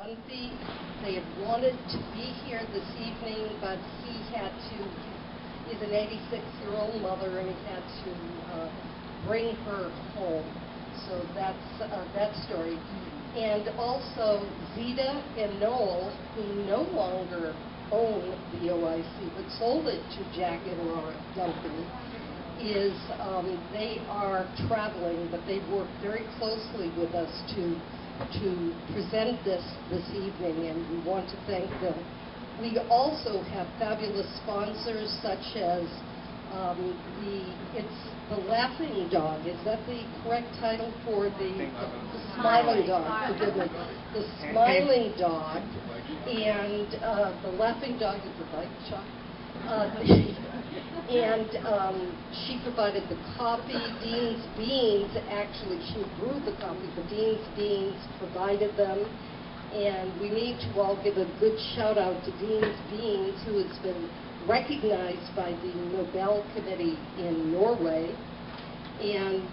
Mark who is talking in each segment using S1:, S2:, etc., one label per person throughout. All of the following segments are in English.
S1: Dunphy. They had wanted to be here this evening, but he had to, he's an 86-year-old mother, and he had to bring her home. So that's that story. And also Zita and Noel, who no longer own the OIC, but sold it to Jack and Laura Dunphy, is they are traveling, but they work very closely with us to present this evening, and we want to thank them. We also have fabulous sponsors such as it's the Laughing Dog. Is that the correct title for the Smiling Dog? Forgive me. The Smiling Dog, and the Laughing Dog is the bike shop. And she provided the coffee. Dean's Beans, actually, she brewed the coffee, but Dean's Beans provided them. And we need to all give a good shout out to Dean's Beans, who has been recognized by the Nobel Committee in Norway. And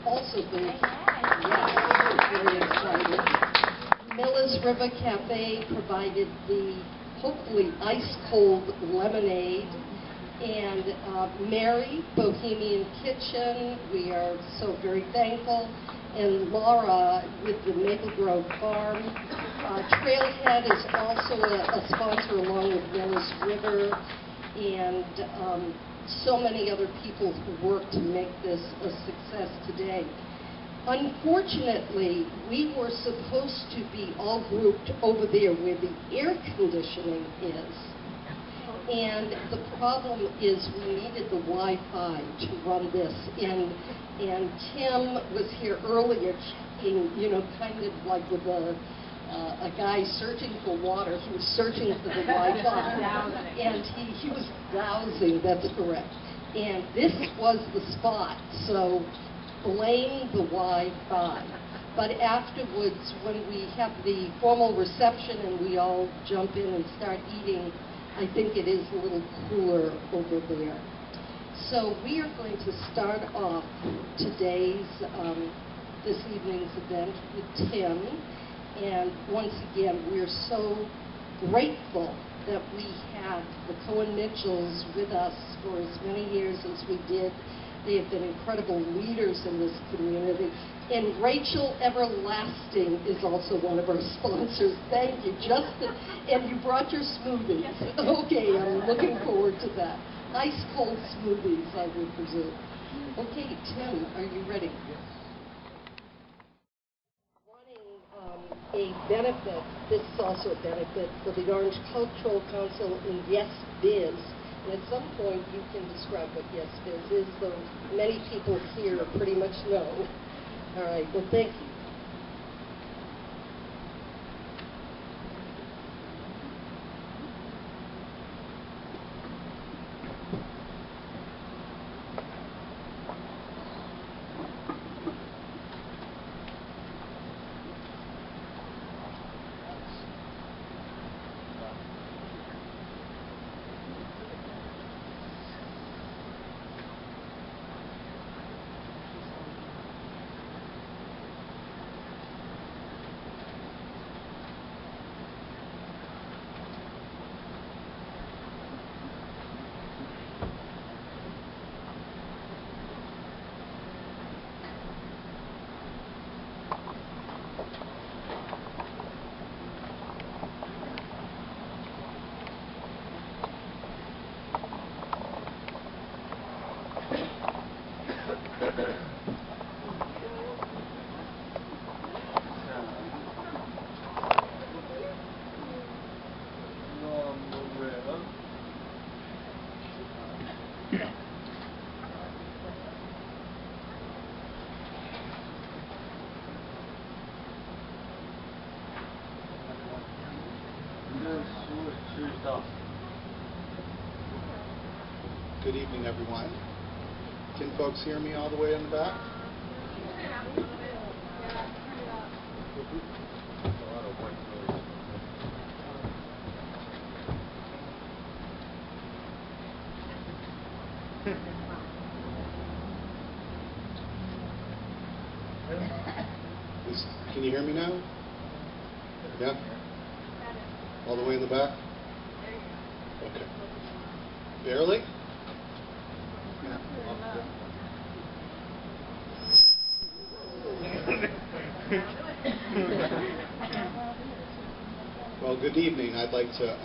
S1: also the, yes, very excited. Miller's River Cafe provided the hopefully ice-cold lemonade. And Mary, Bohemian Kitchen, we are so very thankful. And Laura with the Maple Grove Farm. Trailhead is also a sponsor along with Miller's River. And so many other people who work to make this a success today. Unfortunately, we were supposed to be all grouped over there where the air conditioning is. And the problem is we needed the Wi-Fi to run this. And Tim was here earlier checking, you know, kind of like with a guy searching for water. He was searching for the Wi-Fi. And he was dowsing, that's correct. And this was the spot, so blame the Wi-Fi. But afterwards, when we have the formal reception and we all jump in and start eating, I think it is a little cooler over there. So we are going to start off today's, this evening's event with Tim. And once again, we're so grateful that we have the Cohen Mitchells with us for as many years as we did. They have been incredible leaders in this community. And Rachel Everlasting is also one of our sponsors. Thank you. And you brought your smoothies. Okay, I'm looking forward to that. Ice cold smoothies, I would presume. Okay, Tim, are you ready? A benefit, this is also a benefit for the Orange Cultural Council in Yes Biz. And at some point you can describe what Yes Biz is, though many people here pretty much know. All right, well, thank you.
S2: Good evening, everyone. Can folks hear me all the way in the back? Can you hear me now? Yeah? All the way in the back? Okay. Barely? Well, good evening. I'd like to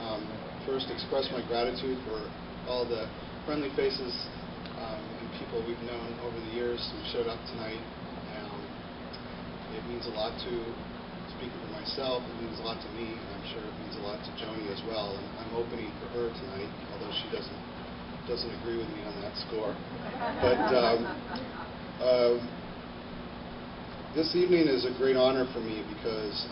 S2: first express my gratitude for all the friendly faces and people we've known over the years who showed up tonight. It means a lot to, speaking for myself, it means a lot to me, and I'm sure it means a lot to Joanie as well. And I'm opening for her tonight, although she doesn't agree with me on that score. But this evening is a great honor for me because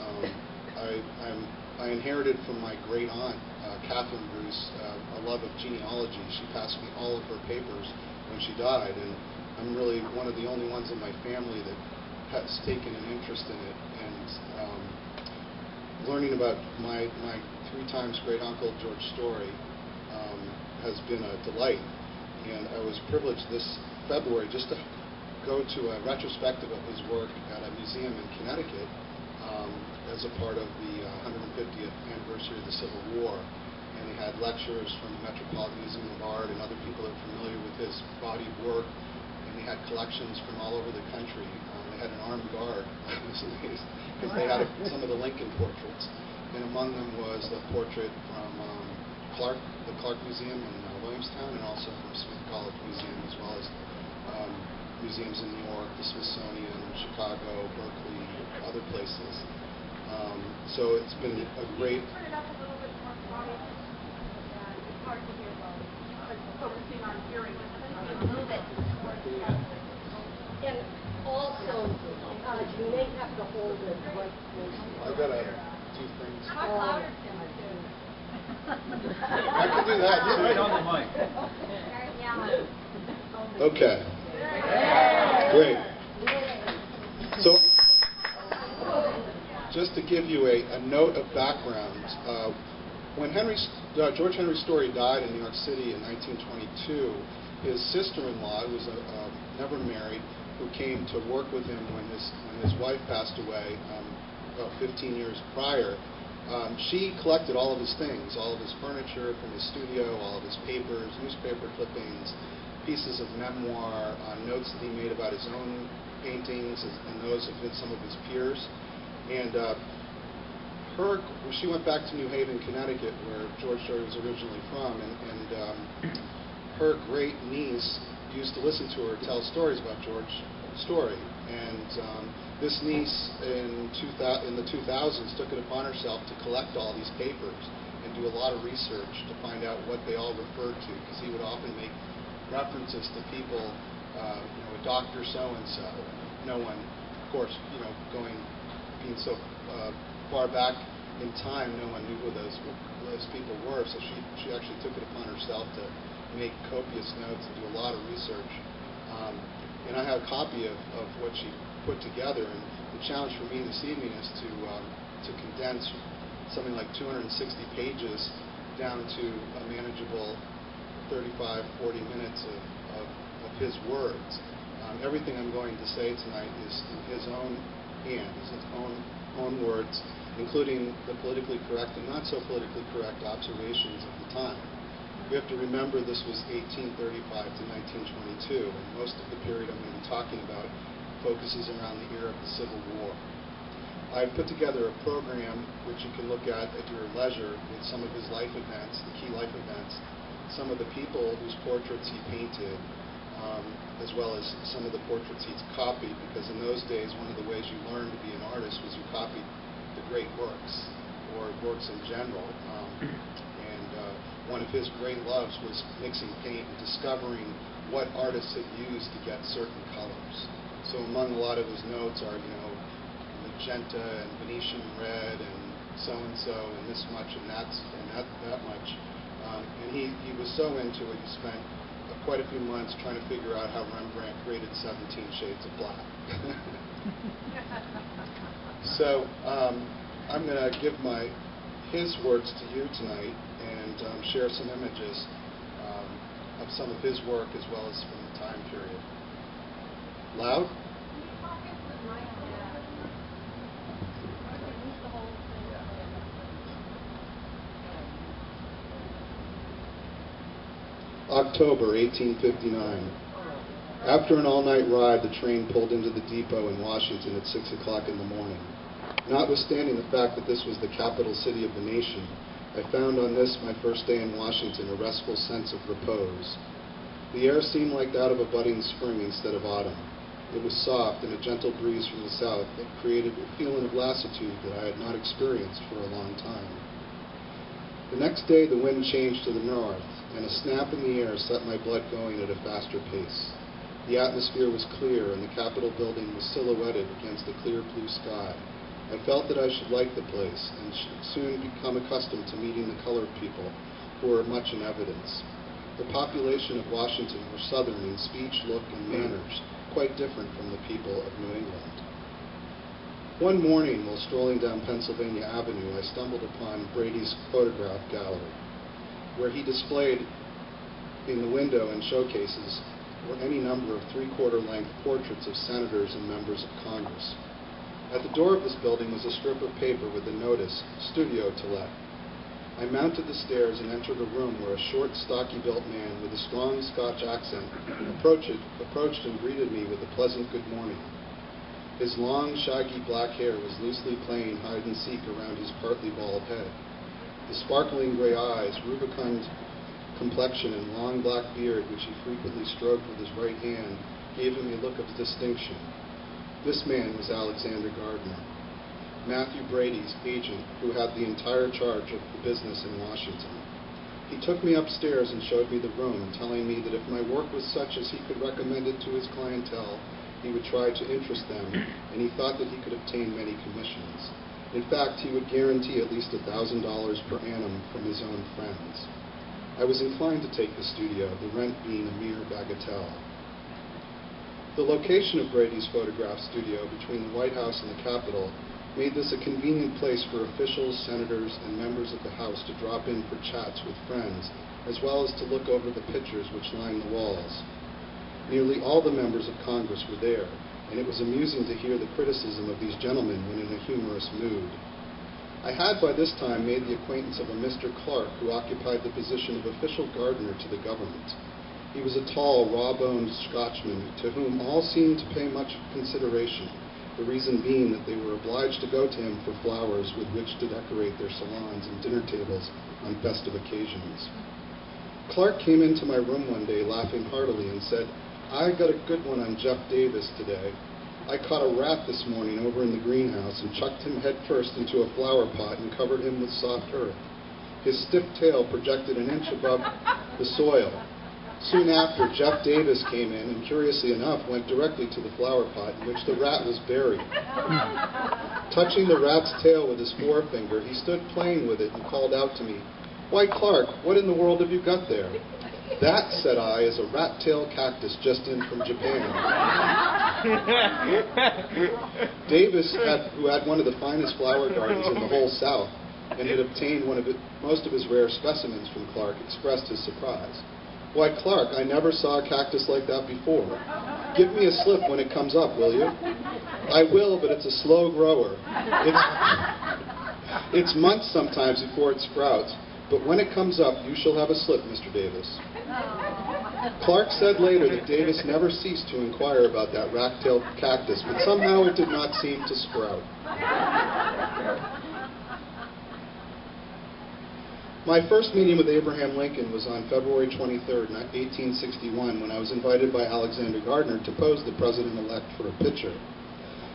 S2: I inherited from my great aunt, Catherine Bruce, a love of genealogy. She passed me all of her papers when she died, and I'm really one of the only ones in my family that has taken an interest in it. And learning about my 3 times great uncle George Story has been a delight. And I was privileged this February just to go to a retrospective of his work at a museum in Connecticut as a part of the 150th anniversary of the Civil War. And they had lecturers from the Metropolitan Museum of Art and other people that are familiar with his body of work. And they had collections from all over the country. They had an armed guard, because they had some of the Lincoln portraits. And among them was a portrait from the Clark Museum in Williamstown, and also from Smith College Museum, as well as museums in New York, the Smithsonian, Chicago, Berkeley, other places. So it's been a great...
S3: Turn it up a little bit more quiet. It's hard to hear well. Focusing on hearing. A little bit more.
S1: And also, you may have to hold it right close.
S2: I've got to do things.
S3: Talk louder, Tim, too.
S2: I can do that, too.
S4: Right on the mic.
S2: Okay. Great. So, just to give you a note of background, when George Henry Story died in New York City in 1922, his sister-in-law, who was never married, who came to work with him when his wife passed away about 15 years prior, she collected all of his things, all of his furniture from his studio, all of his papers, newspaper clippings, pieces of memoir, notes that he made about his own paintings and those of some of his peers. And she went back to New Haven, Connecticut, where George Story was originally from, and her great niece used to listen to her tell stories about George Story. And this niece in the 2000s took it upon herself to collect all these papers and do a lot of research to find out what they all referred to, because he would often make references to people, a Dr. So-and-so. No one, of course, being so far back in time, no one knew who those people were. So she actually took it upon herself to make copious notes and do a lot of research. And I have a copy of what she put together. And the challenge for me this evening is to condense something like 260 pages down to a manageable 35, 40 minutes of his words. Everything I'm going to say tonight is in his own hand, his own words, including the politically correct and not so politically correct observations of the time. We have to remember this was 1835 to 1922, and most of the period I'm going to be talking about focuses around the era of the Civil War. I've put together a program which you can look at your leisure with some of his life events, the key life events, some of the people whose portraits he painted, as well as some of the portraits he's copied, because in those days one of the ways you learned to be an artist was you copied the great works, or works in general. One of his great loves was mixing paint and discovering what artists had used to get certain colors. So among a lot of his notes are, magenta and Venetian red and so and this much and that much. And he was so into it, he spent quite a few months trying to figure out how Rembrandt created 17 shades of black. So I'm going to give his words to you tonight and share some images of some of his work as well as from the time period. Loud? October 1859. After an all-night ride, the train pulled into the depot in Washington at 6 o'clock in the morning. Notwithstanding the fact that this was the capital city of the nation, I found on this, my first day in Washington, a restful sense of repose. The air seemed like that of a budding spring instead of autumn. It was soft, and a gentle breeze from the south that created a feeling of lassitude that I had not experienced for a long time. The next day, the wind changed to the north, and a snap in the air set my blood going at a faster pace. The atmosphere was clear, and the Capitol building was silhouetted against a clear blue sky. I felt that I should like the place, and should soon become accustomed to meeting the colored people, who were much in evidence. The population of Washington were Southern in speech, look, and manners, quite different from the people of New England. One morning, while strolling down Pennsylvania Avenue, I stumbled upon Brady's photograph gallery, where he displayed in the window and showcases were any number of three-quarter-length portraits of senators and members of Congress. At the door of this building was a strip of paper with the notice, "Studio to let." I mounted the stairs and entered a room where a short, stocky-built man with a strong Scotch accent approached and greeted me with a pleasant good morning. His long, shaggy black hair was loosely playing hide-and-seek around his partly bald head. The sparkling gray eyes, rubicund complexion, and long black beard, which he frequently stroked with his right hand, gave him a look of distinction. This man was Alexander Gardner, Matthew Brady's agent, who had the entire charge of the business in Washington. He took me upstairs and showed me the room, telling me that if my work was such as he could recommend it to his clientele, he would try to interest them, and he thought that he could obtain many commissions. In fact, he would guarantee at least $1,000 per annum from his own friends. I was inclined to take the studio, the rent being a mere bagatelle. The location of Brady's photograph studio between the White House and the Capitol made this a convenient place for officials, senators, and members of the House to drop in for chats with friends, as well as to look over the pictures which lined the walls. Nearly all the members of Congress were there, and it was amusing to hear the criticism of these gentlemen when in a humorous mood. I had by this time made the acquaintance of a Mr. Clark, who occupied the position of official gardener to the government. He was a tall, raw-boned Scotchman to whom all seemed to pay much consideration, the reason being that they were obliged to go to him for flowers with which to decorate their salons and dinner tables on festive occasions. Clark came into my room one day laughing heartily and said, "I got a good one on Jeff Davis today. I caught a rat this morning over in the greenhouse and chucked him headfirst into a flower pot and covered him with soft earth. His stiff tail projected an inch above the soil. Soon after, Jeff Davis came in and, curiously enough, went directly to the flower pot in which the rat was buried. Touching the rat's tail with his forefinger, he stood playing with it and called out to me, 'Why, Clark, what in the world have you got there?' 'That,' said I, 'is a rat-tail cactus just in from Japan.'" Davis, who had one of the finest flower gardens in the whole South and had obtained most of his rare specimens from Clark, expressed his surprise. "Why, Clark, I never saw a cactus like that before. Give me a slip when it comes up, will you?" "I will, but it's a slow grower. It's months sometimes before it sprouts, but when it comes up, you shall have a slip, Mr. Davis." Clark said later that Davis never ceased to inquire about that rat-tailed cactus, but somehow it did not seem to sprout. My first meeting with Abraham Lincoln was on February 23, 1861, when I was invited by Alexander Gardner to pose the president-elect for a picture.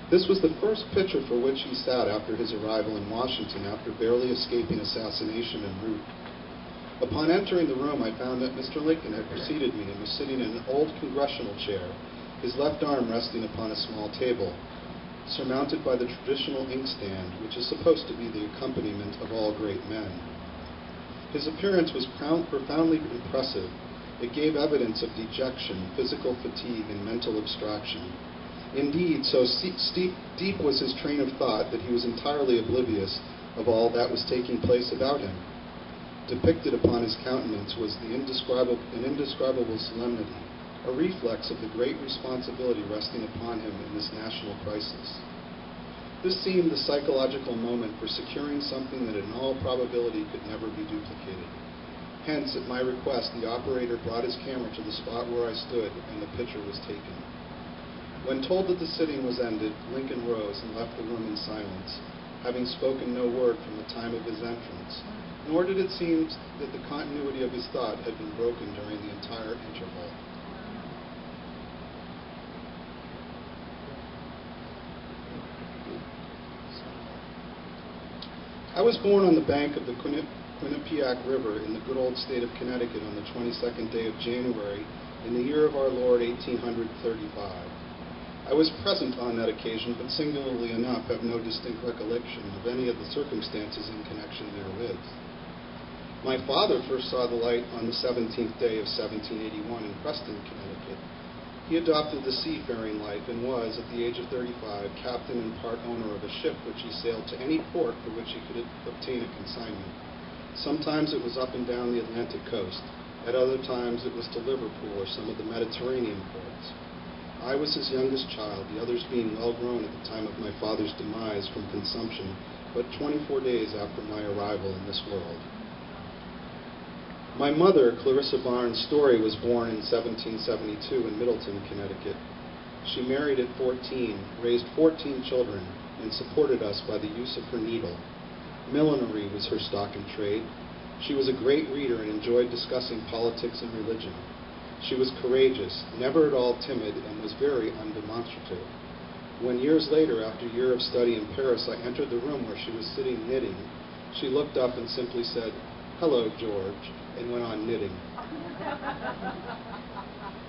S2: This was the first picture for which he sat after his arrival in Washington, after barely escaping assassination en route. Upon entering the room, I found that Mr. Lincoln had preceded me and was sitting in an old congressional chair, his left arm resting upon a small table, surmounted by the traditional inkstand, which is supposed to be the accompaniment of all great men. His appearance was profoundly impressive. It gave evidence of dejection, physical fatigue, and mental abstraction. Indeed, so deep was his train of thought that he was entirely oblivious of all that was taking place about him. Depicted upon his countenance was an indescribable solemnity, a reflex of the great responsibility resting upon him in this national crisis. This seemed the psychological moment for securing something that in all probability could never be duplicated. Hence, at my request, the operator brought his camera to the spot where I stood, and the picture was taken. When told that the sitting was ended, Lincoln rose and left the room in silence, having spoken no word from the time of his entrance, nor did it seem that the continuity of his thought had been broken during the entire interval. I was born on the bank of the Quinnipiac River in the good old state of Connecticut on the 22nd day of January in the year of our Lord 1835. I was present on that occasion, but singularly enough have no distinct recollection of any of the circumstances in connection therewith. My father first saw the light on the 17th day of 1781 in Preston, Connecticut. He adopted the seafaring life and was, at the age of 35, captain and part owner of a ship which he sailed to any port for which he could obtain a consignment. Sometimes it was up and down the Atlantic coast. At other times it was to Liverpool or some of the Mediterranean ports. I was his youngest child, the others being well grown at the time of my father's demise from consumption, but 24 days after my arrival in this world. My mother, Clarissa Barnes Story, was born in 1772 in Middleton, Connecticut. She married at 14, raised 14 children, and supported us by the use of her needle. Millinery was her stock in trade. She was a great reader and enjoyed discussing politics and religion. She was courageous, never at all timid, and was very undemonstrative. When years later, after a year of study in Paris, I entered the room where she was sitting knitting, she looked up and simply said, "Hello, George," and went on knitting.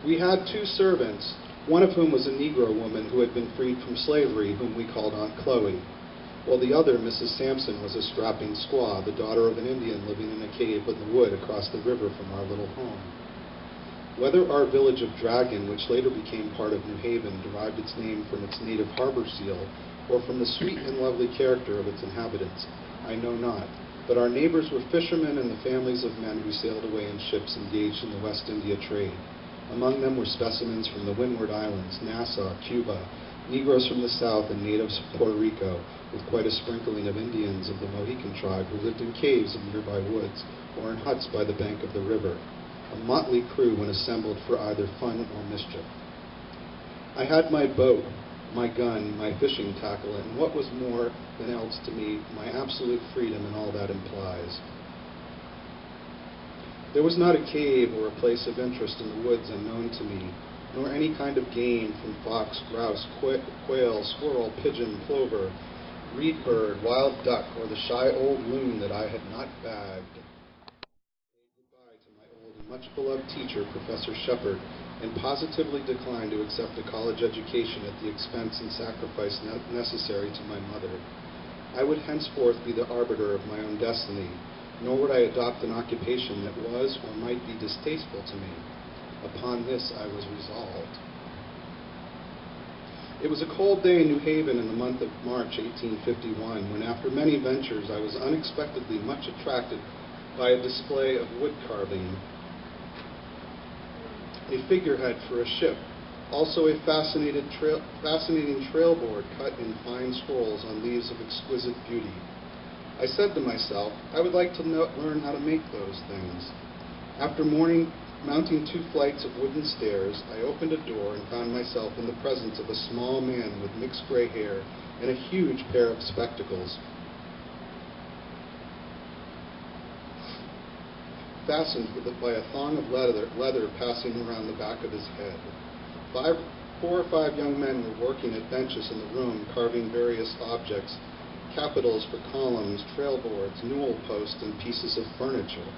S2: We had 2 servants, one of whom was a Negro woman who had been freed from slavery, whom we called Aunt Chloe, while the other, Mrs. Sampson, was a strapping squaw, the daughter of an Indian living in a cave in the wood across the river from our little home. Whether our village of Dragon, which later became part of New Haven, derived its name from its native harbor seal, or from the sweet and lovely character of its inhabitants, I know not, but our neighbors were fishermen and the families of men who sailed away in ships engaged in the West India trade. Among them were specimens from the Windward Islands, Nassau, Cuba, Negroes from the South, and natives of Puerto Rico, with quite a sprinkling of Indians of the Mohican tribe who lived in caves in nearby woods or in huts by the bank of the river. A motley crew when assembled for either fun or mischief. I had my boat, my gun, my fishing tackle, and what was more than else to me, my absolute freedom and all that implies. There was not a cave or a place of interest in the woods unknown to me, nor any kind of game from fox, grouse, quail, squirrel, pigeon, plover, reed bird, wild duck, or the shy old loon that I had not bagged. Much beloved teacher, Professor Shepard, and positively declined to accept a college education at the expense and sacrifice necessary to my mother. I would henceforth be the arbiter of my own destiny, nor would I adopt an occupation that was or might be distasteful to me. Upon this I was resolved. It was a cold day in New Haven in the month of March 1851, when after many ventures I was unexpectedly much attracted by a display of wood carving, a figurehead for a ship, also a fascinating trailboard cut in fine scrolls on leaves of exquisite beauty. I said to myself, I would like to learn how to make those things. After mounting 2 flights of wooden stairs, I opened a door and found myself in the presence of a small man with mixed gray hair and a huge pair of spectacles, fastened by a thong of leather passing around the back of his head. 4 or 5 young men were working at benches in the room, carving various objects, capitals for columns, trailboards, newel posts, and pieces of furniture.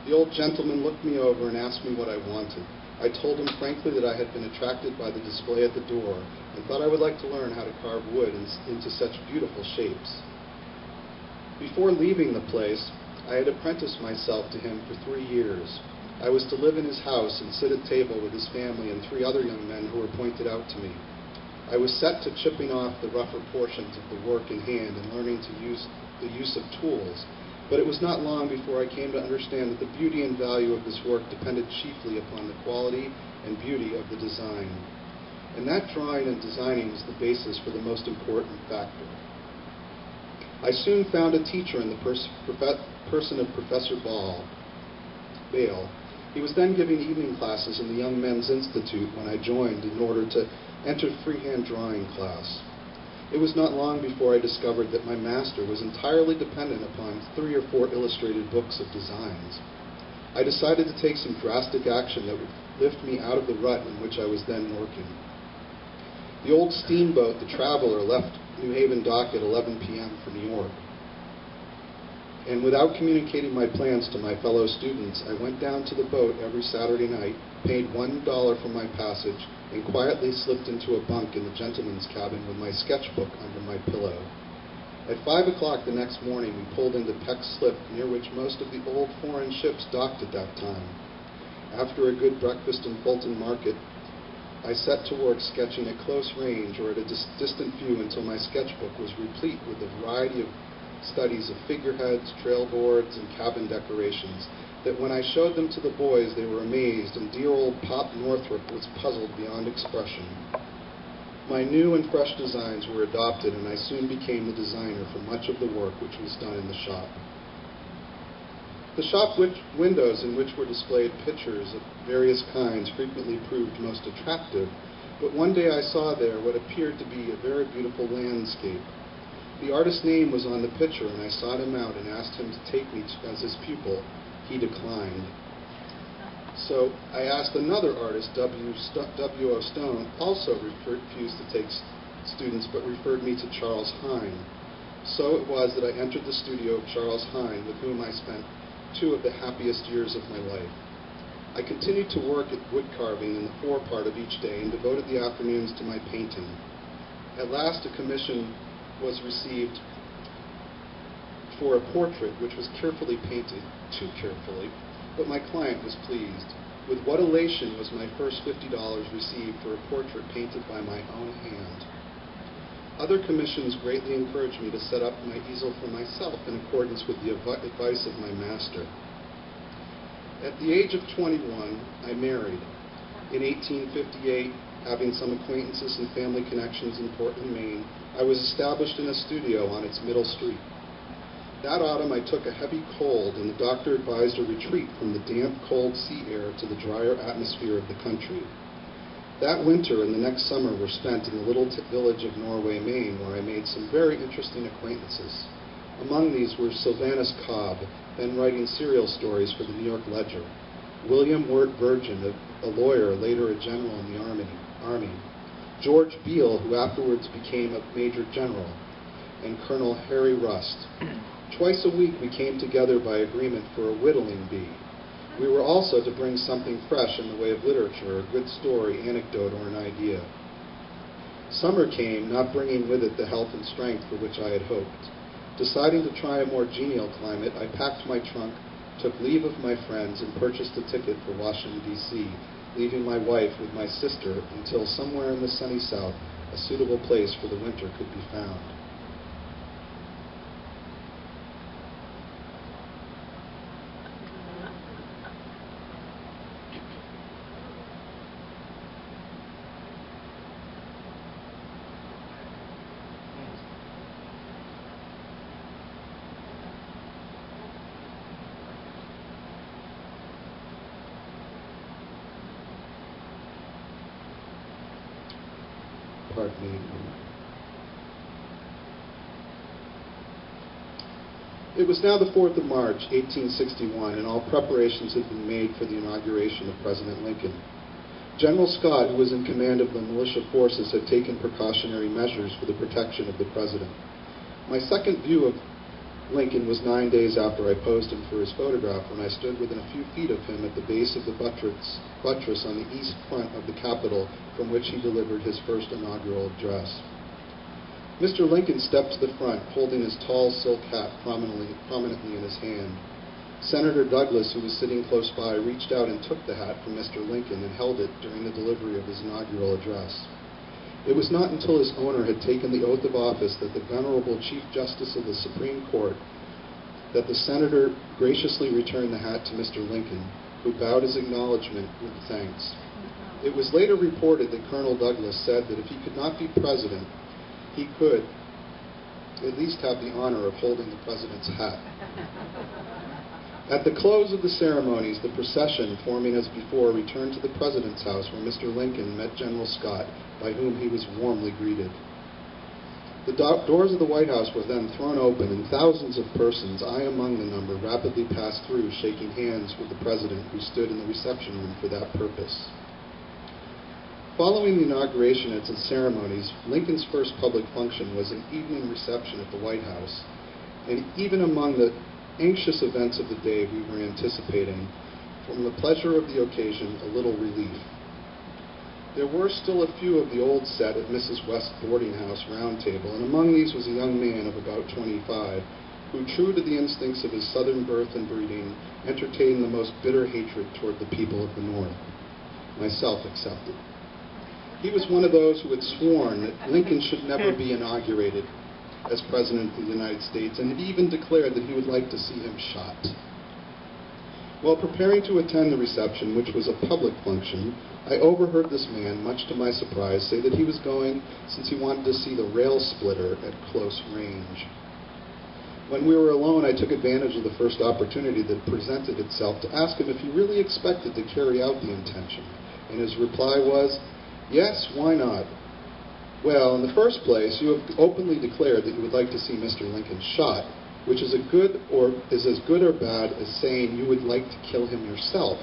S2: The old gentleman looked me over and asked me what I wanted. I told him frankly that I had been attracted by the display at the door and thought I would like to learn how to carve wood into such beautiful shapes. Before leaving the place, I had apprenticed myself to him for 3 years. I was to live in his house and sit at table with his family and 3 other young men who were pointed out to me. I was set to chipping off the rougher portions of the work in hand and learning to use the use of tools, but it was not long before I came to understand that the beauty and value of this work depended chiefly upon the quality and beauty of the design. And that drawing and designing was the basis for the most important factor. I soon found a teacher in the person of Professor Ball. bail. He was then giving evening classes in the Young Men's Institute when I joined in order to enter freehand drawing class. It was not long before I discovered that my master was entirely dependent upon 3 or 4 illustrated books of designs. I decided to take some drastic action that would lift me out of the rut in which I was then working. The old steamboat, the Traveler, left New Haven dock at 11 p.m. for New York. And without communicating my plans to my fellow students, I went down to the boat every Saturday night, paid $1 for my passage, and quietly slipped into a bunk in the gentleman's cabin with my sketchbook under my pillow. At 5 o'clock the next morning, we pulled into Peck Slip, near which most of the old foreign ships docked at that time. After a good breakfast in Fulton Market, I set to work sketching at close range or at a distant view until my sketchbook was replete with a variety of studies of figureheads, trailboards, and cabin decorations, that when I showed them to the boys, they were amazed, and dear old Pop Northrop was puzzled beyond expression. My new and fresh designs were adopted, and I soon became the designer for much of the work which was done in the shop. The shop windows in which were displayed pictures of various kinds frequently proved most attractive, but one day I saw there what appeared to be a very beautiful landscape. The artist's name was on the picture, and I sought him out and asked him to take me as his pupil. He declined. So I asked another artist, W.O. Stone, also refused to take students, but referred me to Charles Hine. So it was that I entered the studio of Charles Hine, with whom I spent 2 of the happiest years of my life. I continued to work at wood carving in the forepart of each day and devoted the afternoons to my painting. At last a commission was received for a portrait which was carefully painted, too carefully, but my client was pleased. With what elation was my first $50 received for a portrait painted by my own hand. Other commissions greatly encouraged me to set up my easel for myself in accordance with the advice of my master. At the age of 21, I married. In 1858, having some acquaintances and family connections in Portland, Maine, I was established in a studio on its middle street. That autumn, I took a heavy cold, and the doctor advised a retreat from the damp, cold sea air to the drier atmosphere of the country. That winter and the next summer were spent in the little village of Norway, Maine, where I made some very interesting acquaintances. Among these were Sylvanus Cobb, then writing serial stories for the New York Ledger, William Wirt Virgin, a lawyer, later a general in the Army, George Beale, who afterwards became a Major General, and Colonel Harry Rust. Twice a week we came together by agreement for a whittling bee. We were also to bring something fresh in the way of literature, a good story, anecdote, or an idea. Summer came, not bringing with it the health and strength for which I had hoped. Deciding to try a more genial climate, I packed my trunk, took leave of my friends, and purchased a ticket for Washington, D.C., leaving my wife with my sister until somewhere in the sunny South a suitable place for the winter could be found. Pardon me. It was now the 4th of March, 1861, and all preparations had been made for the inauguration of President Lincoln. General Scott, who was in command of the militia forces, had taken precautionary measures for the protection of the president. My second view of Lincoln was 9 days after I posed him for his photograph, when I stood within a few feet of him at the base of the buttress on the east front of the Capitol, from which he delivered his first inaugural address. Mr. Lincoln stepped to the front, holding his tall silk hat prominently in his hand. Senator Douglas, who was sitting close by, reached out and took the hat from Mr. Lincoln and held it during the delivery of his inaugural address. It was not until his owner had taken the oath of office that the Venerable Chief Justice of the Supreme Court that the senator graciously returned the hat to Mr. Lincoln, who bowed his acknowledgement with thanks. It was later reported that Colonel Douglas said that if he could not be president, he could at least have the honor of holding the president's hat. At the close of the ceremonies, the procession, forming as before, returned to the President's house where Mr. Lincoln met General Scott, by whom he was warmly greeted. The doors of the White House were then thrown open, and thousands of persons, I among the number, rapidly passed through, shaking hands with the President, who stood in the reception room for that purpose. Following the inauguration and its ceremonies, Lincoln's first public function was an evening reception at the White House. And even among the anxious events of the day we were anticipating, from the pleasure of the occasion, a little relief. There were still a few of the old set at Mrs. West's boarding house round table, and among these was a young man of about 25, who, true to the instincts of his Southern birth and breeding, entertained the most bitter hatred toward the people of the North, myself excepted. He was one of those who had sworn that Lincoln should never be inaugurated as President of the United States, and had even declared that he would like to see him shot. While preparing to attend the reception, which was a public function, I overheard this man, much to my surprise, say that he was going since he wanted to see the rail splitter at close range. When we were alone, I took advantage of the first opportunity that presented itself to ask him if he really expected to carry out the intention, and his reply was, "Yes, why not? Well, in the first place, you have openly declared that you would like to see Mr. Lincoln shot, which is as good or bad as saying you would like to kill him yourself.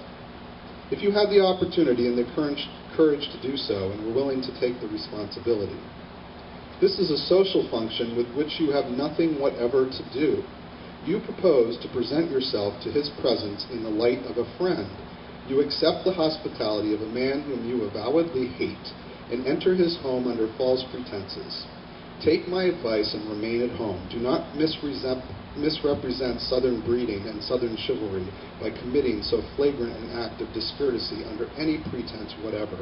S2: If you have the opportunity and the courage to do so, and were willing to take the responsibility. This is a social function with which you have nothing whatever to do. You propose to present yourself to his presence in the light of a friend. You accept the hospitality of a man whom you avowedly hate, and enter his home under false pretenses. Take my advice and remain at home. Do not misrepresent Southern breeding and Southern chivalry by committing so flagrant an act of discourtesy under any pretense whatever."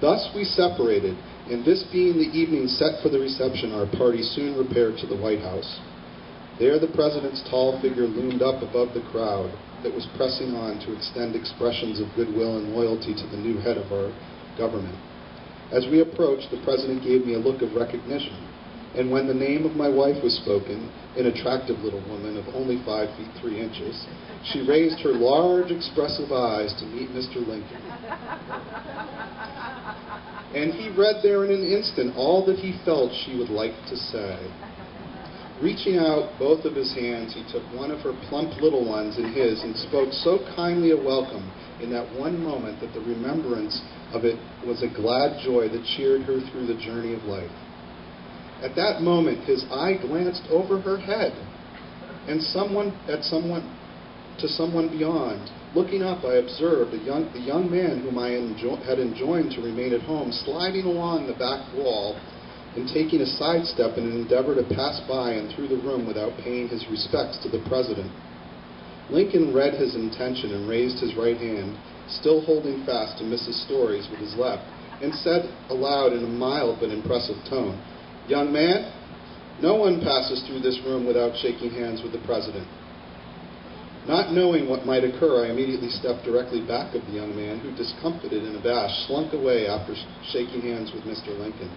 S2: Thus we separated, and this being the evening set for the reception, our party soon repaired to the White House. There the President's tall figure loomed up above the crowd that was pressing on to extend expressions of goodwill and loyalty to the new head of our government. As we approached, the President gave me a look of recognition, and when the name of my wife was spoken, an attractive little woman of only 5 feet 3 inches, she raised her large, expressive eyes to meet Mr. Lincoln. And he read there in an instant all that he felt she would like to say. Reaching out both of his hands, he took one of her plump little ones in his and spoke so kindly a welcome in that one moment that the remembrance of it was a glad joy that cheered her through the journey of life. At that moment, his eye glanced over her head and to someone beyond. Looking up, I observed the young man whom I had enjoined to remain at home sliding along the back wall and taking a sidestep in an endeavor to pass by and through the room without paying his respects to the President. Lincoln read his intention and raised his right hand, still holding fast to Mrs. Story's with his left, and said aloud in a mild but impressive tone, "Young man, no one passes through this room without shaking hands with the President." Not knowing what might occur, I immediately stepped directly back of the young man, who, discomfited and abashed, slunk away after shaking hands with Mr. Lincoln.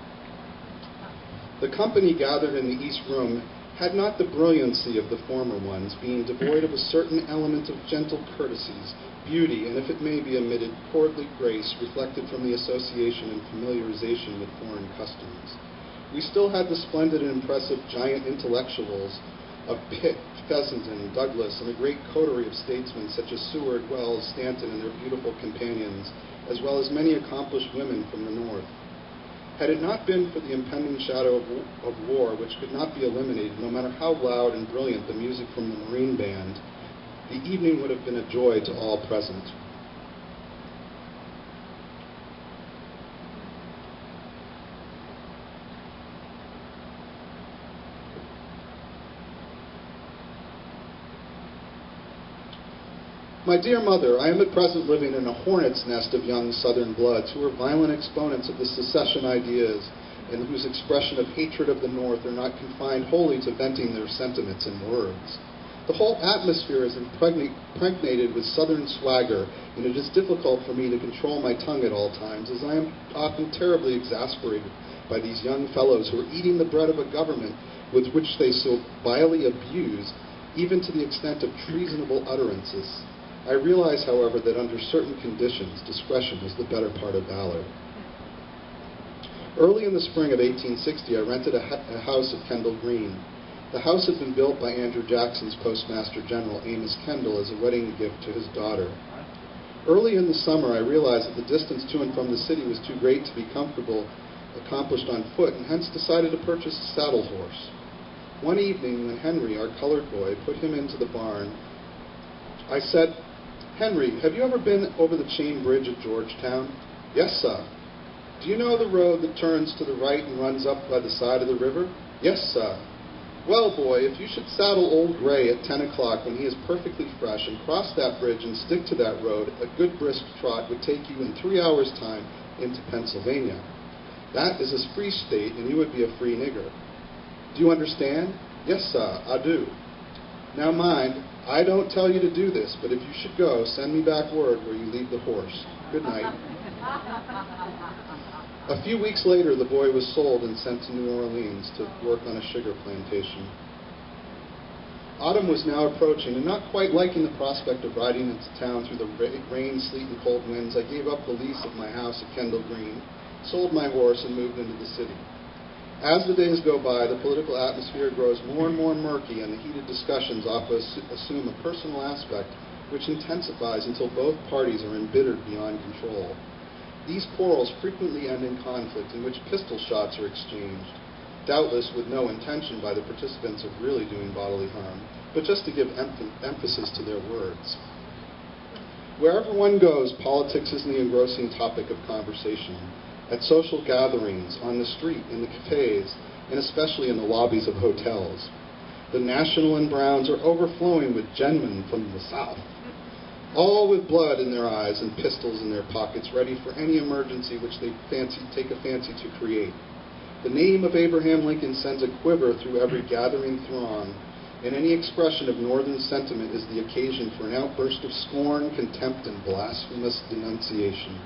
S2: The company gathered in the East Room had not the brilliancy of the former ones, being devoid of a certain element of gentle courtesies, beauty, and, if it may be admitted, courtly grace reflected from the association and familiarization with foreign customs. We still had the splendid and impressive giant intellectuals of Pitt, Fessenden, Douglas, and a great coterie of statesmen such as Seward, Wells, Stanton, and their beautiful companions, as well as many accomplished women from the North. Had it not been for the impending shadow of war, which could not be eliminated, no matter how loud and brilliant the music from the Marine Band, the evening would have been a joy to all present. My dear mother, I am at present living in a hornet's nest of young Southern bloods who are violent exponents of the secession ideas and whose expression of hatred of the North are not confined wholly to venting their sentiments in words. The whole atmosphere is impregnated with Southern swagger, and it is difficult for me to control my tongue at all times, as I am often terribly exasperated by these young fellows who are eating the bread of a government with which they so vilely abuse even to the extent of treasonable utterances. I realize, however, that under certain conditions, discretion is the better part of valor. Early in the spring of 1860, I rented a house at Kendall Green. The house had been built by Andrew Jackson's Postmaster General, Amos Kendall, as a wedding gift to his daughter. Early in the summer, I realized that the distance to and from the city was too great to be accomplished on foot, and hence decided to purchase a saddle horse. One evening, when Henry, our colored boy, put him into the barn, I said, "Henry, have you ever been over the chain bridge at Georgetown?" "Yes, sir." "Do you know the road that turns to the right and runs up by the side of the river?" "Yes, sir." "Well, boy, if you should saddle old Gray at 10 o'clock when he is perfectly fresh and cross that bridge and stick to that road, a good brisk trot would take you in 3 hours' time into Pennsylvania. That is a free state, and you would be a free nigger. Do you understand?" "Yes, sir, I do." "Now mind, I don't tell you to do this, but if you should go, send me back word where you leave the horse. Good night." A few weeks later, the boy was sold and sent to New Orleans to work on a sugar plantation. Autumn was now approaching, and not quite liking the prospect of riding into town through the rain, sleet, and cold winds, I gave up the lease of my house at Kendall Green, sold my horse, and moved into the city. As the days go by, the political atmosphere grows more and more murky, and the heated discussions often assume a personal aspect, which intensifies until both parties are embittered beyond control. These quarrels frequently end in conflict in which pistol shots are exchanged, doubtless with no intention by the participants of really doing bodily harm, but just to give emphasis to their words. Wherever one goes, politics is the engrossing topic of conversation. At social gatherings, on the street, in the cafes, and especially in the lobbies of hotels. The National and Browns are overflowing with gentlemen from the South, all with blood in their eyes and pistols in their pockets, ready for any emergency which they take a fancy to create. The name of Abraham Lincoln sends a quiver through every gathering throng, and any expression of Northern sentiment is the occasion for an outburst of scorn, contempt, and blasphemous denunciation.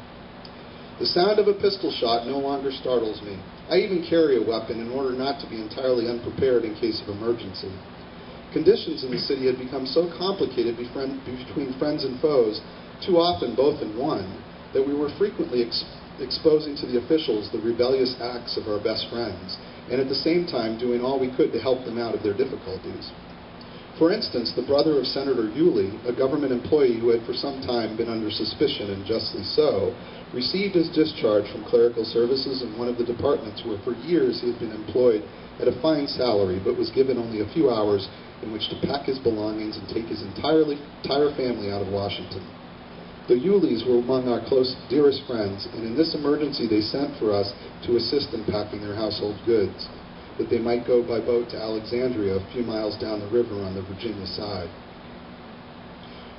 S2: The sound of a pistol shot no longer startles me. I even carry a weapon in order not to be entirely unprepared in case of emergency. Conditions in the city had become so complicated between friends and foes, too often both in one, that we were frequently exposing to the officials the rebellious acts of our best friends, and at the same time doing all we could to help them out of their difficulties. For instance, the brother of Senator Yulee, a government employee who had for some time been under suspicion, and justly so, received his discharge from clerical services in one of the departments where for years he had been employed at a fine salary, but was given only a few hours in which to pack his belongings and take his entire family out of Washington. The Yulees were among our dearest friends, and in this emergency they sent for us to assist in packing their household goods, that they might go by boat to Alexandria, a few miles down the river on the Virginia side.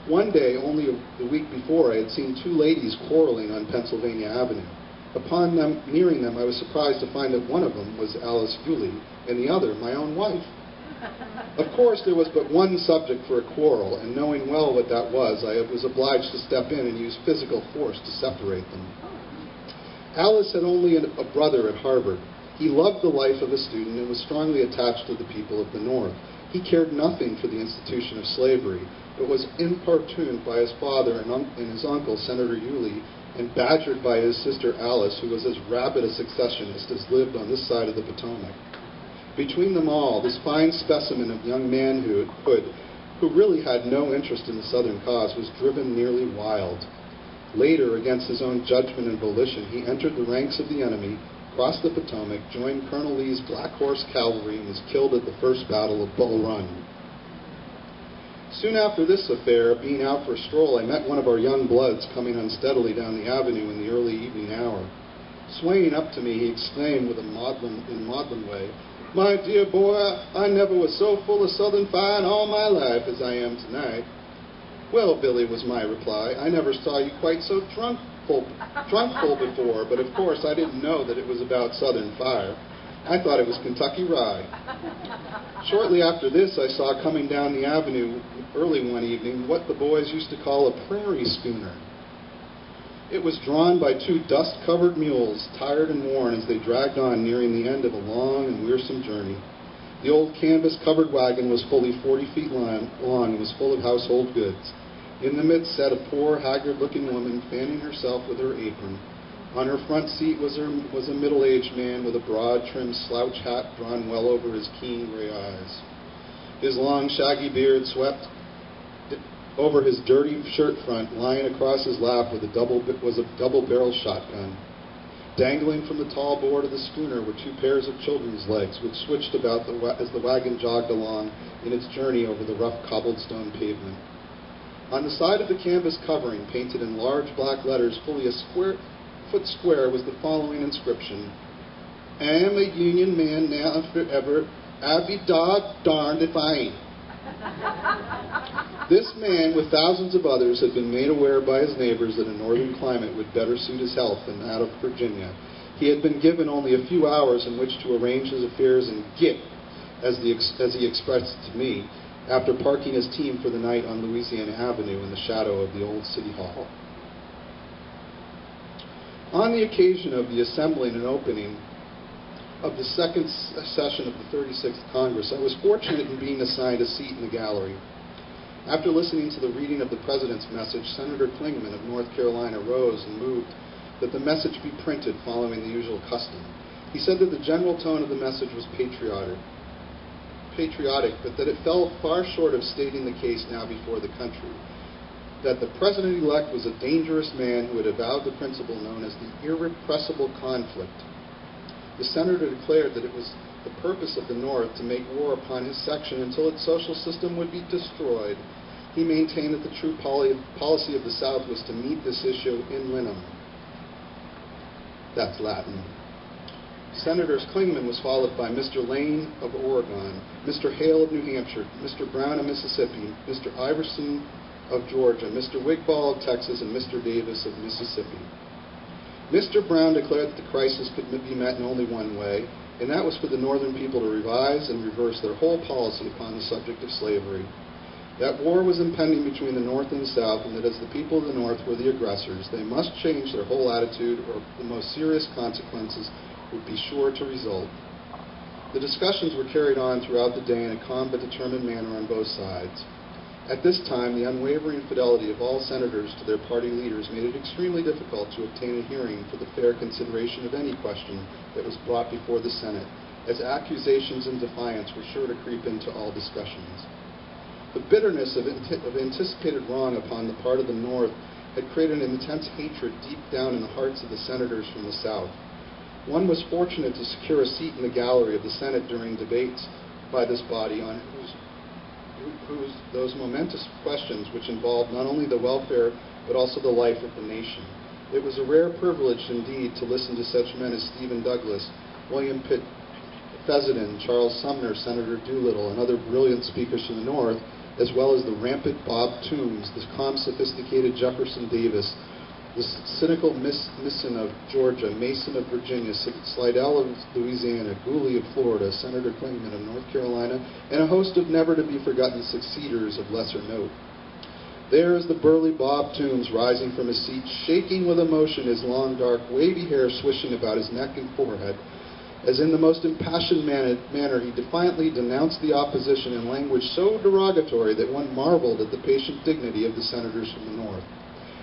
S2: One day, only the week before, I had seen two ladies quarreling on Pennsylvania Avenue. Upon nearing them, I was surprised to find that one of them was Alice Yulee, and the other my own wife. Of course, there was but one subject for a quarrel, and knowing well what that was, I was obliged to step in and use physical force to separate them. Alice had only a brother at Harvard. He loved the life of a student and was strongly attached to the people of the North. He cared nothing for the institution of slavery, but was importuned by his father and his uncle, Senator Yulee, and badgered by his sister Alice, who was as rabid a secessionist as lived on this side of the Potomac. Between them all, this fine specimen of young manhood, who really had no interest in the Southern cause, was driven nearly wild. Later, against his own judgment and volition, he entered the ranks of the enemy, crossed the Potomac, joined Colonel Lee's Black Horse Cavalry, and was killed at the First Battle of Bull Run. Soon after this affair, being out for a stroll, I met one of our young bloods coming unsteadily down the avenue in the early evening hour. Swaying up to me, he exclaimed with a maudlin way, "My dear boy, I never was so full of Southern fire in all my life as I am tonight." "Well, Billy," was my reply, "I never saw you quite so drunkful before, but of course I didn't know that it was about Southern fire. I thought it was Kentucky rye." Shortly after this, I saw coming down the avenue early one evening what the boys used to call a prairie schooner. It was drawn by two dust-covered mules, tired and worn as they dragged on, nearing the end of a long and wearisome journey. The old canvas-covered wagon was fully 40 feet long and was full of household goods. In the midst sat a poor, haggard-looking woman fanning herself with her apron. On her front seat was a middle-aged man with a broad, trim slouch hat drawn well over his keen gray eyes. His long, shaggy beard swept over his dirty shirt front. Lying across his lap was a double-barrel shotgun. Dangling from the tall board of the schooner were two pairs of children's legs, which switched about as the wagon jogged along in its journey over the rough cobblestone pavement. On the side of the canvas covering, painted in large black letters fully a foot square, was the following inscription: "I am a Union man now and forever. I'll be darned if I ain't." This man, with thousands of others, had been made aware by his neighbors that a northern climate would better suit his health than that of Virginia. He had been given only a few hours in which to arrange his affairs and "get," as he expressed it to me, after parking his team for the night on Louisiana Avenue in the shadow of the old City Hall. On the occasion of the assembling and opening of the second session of the 36th Congress, I was fortunate in being assigned a seat in the gallery. After listening to the reading of the President's message, Senator Clingman of North Carolina rose and moved that the message be printed following the usual custom. He said that the general tone of the message was patriotic, but that it fell far short of stating the case now before the country, that the President-elect was a dangerous man who had avowed the principle known as the irrepressible conflict. The Senator declared that it was the purpose of the North to make war upon his section until its social system would be destroyed. He maintained that the true policy of the South was to meet this issue in linem. That's Latin. Senator Clingman was followed by Mr. Lane of Oregon, Mr. Hale of New Hampshire, Mr. Brown of Mississippi, Mr. Iverson of Georgia, Mr. Wigfall of Texas, and Mr. Davis of Mississippi. Mr. Brown declared that the crisis could be met in only one way, and that was for the northern people to revise and reverse their whole policy upon the subject of slavery. That war was impending between the North and the South, and that as the people of the North were the aggressors, they must change their whole attitude or the most serious consequences would be sure to result. The discussions were carried on throughout the day in a calm but determined manner on both sides. At this time, the unwavering fidelity of all senators to their party leaders made it extremely difficult to obtain a hearing for the fair consideration of any question that was brought before the Senate, as accusations and defiance were sure to creep into all discussions. The bitterness of anticipated wrong upon the part of the North had created an intense hatred deep down in the hearts of the senators from the South. One was fortunate to secure a seat in the gallery of the Senate during debates by this body on those momentous questions which involved not only the welfare but also the life of the nation. It was a rare privilege indeed to listen to such men as Stephen Douglas, William Pitt Fessenden, Charles Sumner, Senator Doolittle, and other brilliant speakers from the North, as well as the rampant Bob Toombs, the calm, sophisticated Jefferson Davis, the cynical Mason of Georgia, Mason of Virginia, Slidell of Louisiana, Gooley of Florida, Senator Clingman of North Carolina, and a host of never-to-be-forgotten succeeders of lesser note. There is the burly Bob Toombs rising from his seat, shaking with emotion, his long, dark, wavy hair swishing about his neck and forehead, as in the most impassioned manner he defiantly denounced the opposition in language so derogatory that one marveled at the patient dignity of the senators from the North.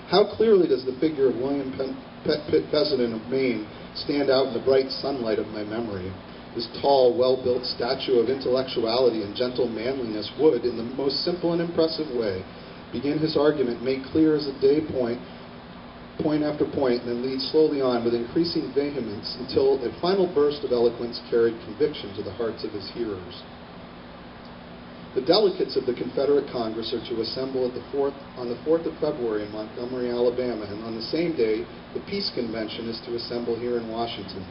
S2: How clearly does the figure of William Pitt Fessenden of Maine stand out in the bright sunlight of my memory. This tall, well-built statue of intellectuality and gentle manliness would, in the most simple and impressive way, begin his argument, make clear as a day point after point, and then lead slowly on with increasing vehemence until a final burst of eloquence carried conviction to the hearts of his hearers. The delegates of the Confederate Congress are to assemble on the 4th of February in Montgomery, Alabama, and on the same day, the Peace Convention is to assemble here in Washington.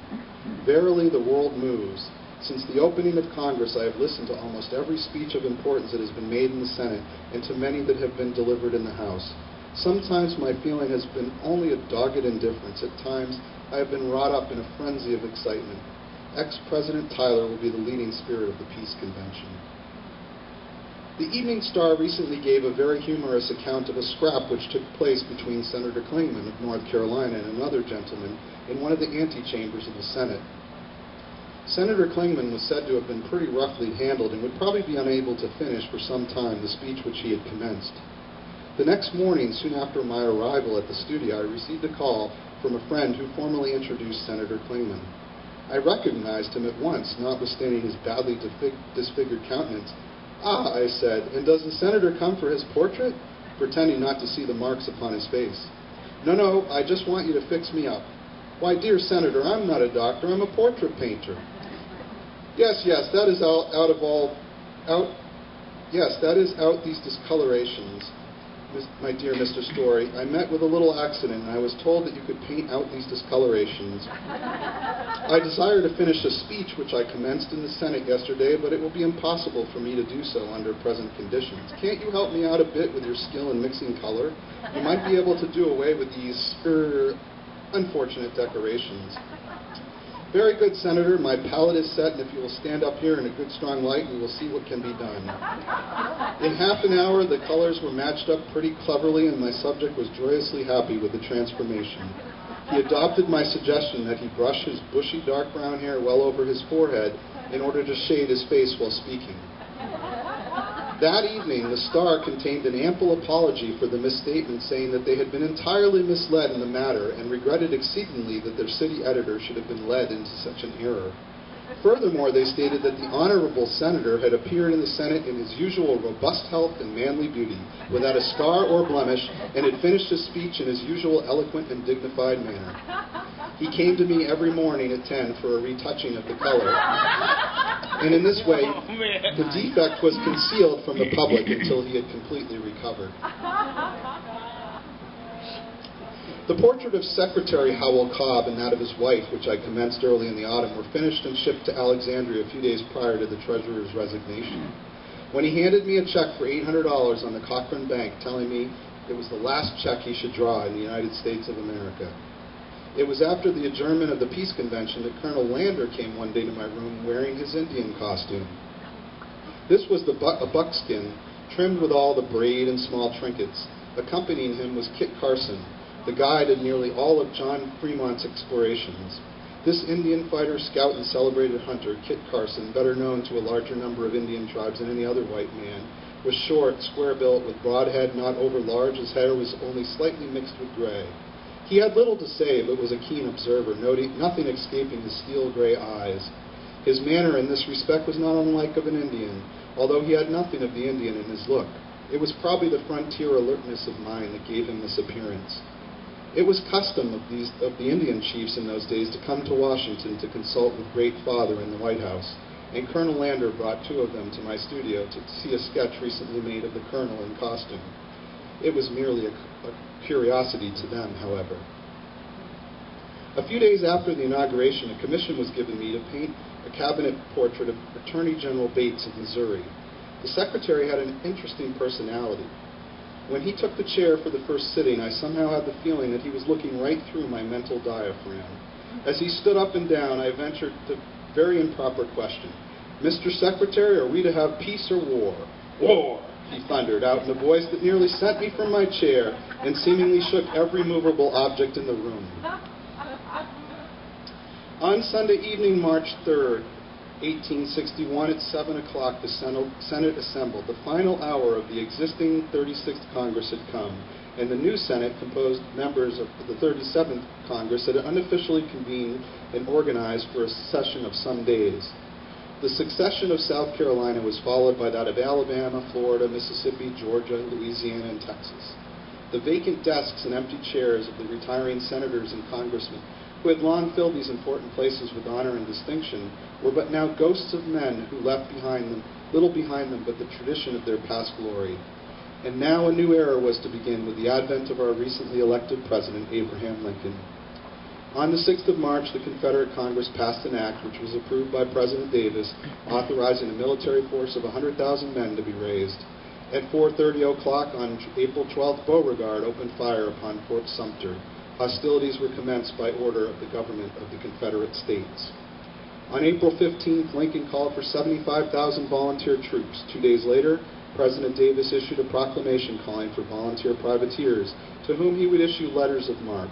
S2: Verily, the world moves. Since the opening of Congress, I have listened to almost every speech of importance that has been made in the Senate, and to many that have been delivered in the House. Sometimes my feeling has been only a dogged indifference. At times, I have been wrought up in a frenzy of excitement. Ex-President Tyler will be the leading spirit of the Peace Convention. The Evening Star recently gave a very humorous account of a scrap which took place between Senator Clingman of North Carolina and another gentleman in one of the antechambers of the Senate. Senator Clingman was said to have been pretty roughly handled and would probably be unable to finish for some time the speech which he had commenced. The next morning, soon after my arrival at the studio, I received a call from a friend who formally introduced Senator Clingman. I recognized him at once, notwithstanding his badly disfigured countenance. "Ah," I said, "and does the senator come for his portrait?" pretending not to see the marks upon his face. No, I just want you to fix me up." "Why, dear Senator, I'm not a doctor, I'm a portrait painter." Yes, that is out these discolorations, my dear Mr. Story. I met with a little accident, and I was told that you could paint out these discolorations. I desire to finish a speech which I commenced in the Senate yesterday, but it will be impossible for me to do so under present conditions. Can't you help me out a bit with your skill in mixing color? You might be able to do away with these, unfortunate decorations. "Very good, Senator. My palette is set, and if you will stand up here in a good strong light, we will see what can be done." In half an hour, the colors were matched up pretty cleverly, and my subject was joyously happy with the transformation. He adopted my suggestion that he brush his bushy dark brown hair well over his forehead in order to shade his face while speaking. That evening, the Star contained an ample apology for the misstatement, saying that they had been entirely misled in the matter and regretted exceedingly that their city editor should have been led into such an error. Furthermore, they stated that the honorable senator had appeared in the Senate in his usual robust health and manly beauty, without a scar or blemish, and had finished his speech in his usual eloquent and dignified manner. He came to me every morning at 10 for a retouching of the color, and in this way, the defect was concealed from the public until he had completely recovered. The portrait of Secretary Howell Cobb and that of his wife, which I commenced early in the autumn, were finished and shipped to Alexandria a few days prior to the Treasurer's resignation. When he handed me a check for $800 on the Cochrane Bank, telling me it was the last check he should draw in the United States of America. It was after the adjournment of the Peace Convention that Colonel Lander came one day to my room wearing his Indian costume. This was a buckskin, trimmed with all the braid and small trinkets. Accompanying him was Kit Carson, the guide in nearly all of John Fremont's explorations. This Indian fighter, scout, and celebrated hunter, Kit Carson, better known to a larger number of Indian tribes than any other white man, was short, square-built, with broad head not over large. His hair was only slightly mixed with gray. He had little to say, but was a keen observer, nothing escaping his steel-gray eyes. His manner in this respect was not unlike of an Indian, although he had nothing of the Indian in his look. It was probably the frontier alertness of mind that gave him this appearance. It was custom of the Indian chiefs in those days to come to Washington to consult with Great Father in the White House, and Colonel Lander brought two of them to my studio to see a sketch recently made of the colonel in costume. It was merely a curiosity to them, however. A few days after the inauguration, a commission was given me to paint a cabinet portrait of Attorney General Bates of Missouri. The secretary had an interesting personality. When he took the chair for the first sitting, I somehow had the feeling that he was looking right through my mental diaphragm. As he stood up and down, I ventured the very improper question. "Mr. Secretary, are we to have peace or war?" "War," he thundered out in a voice that nearly sent me from my chair and seemingly shook every movable object in the room. On Sunday evening, March 3rd, 1861, at 7 o'clock, the Senate assembled. The final hour of the existing 36th Congress had come, and the new Senate, composed members of the 37th Congress, had unofficially convened and organized for a session of some days. The succession of South Carolina was followed by that of Alabama, Florida, Mississippi, Georgia, Louisiana, and Texas. The vacant desks and empty chairs of the retiring senators and congressmen, who had long filled these important places with honor and distinction, were but now ghosts of men who left little behind them but the tradition of their past glory. And now a new era was to begin with the advent of our recently elected President, Abraham Lincoln. On the 6th of March, the Confederate Congress passed an act which was approved by President Davis, authorizing a military force of 100,000 men to be raised. At 4:30 o'clock on April 12th, Beauregard opened fire upon Fort Sumter. Hostilities were commenced by order of the government of the Confederate States. On April 15th, Lincoln called for 75,000 volunteer troops. 2 days later, President Davis issued a proclamation calling for volunteer privateers, to whom he would issue letters of marque.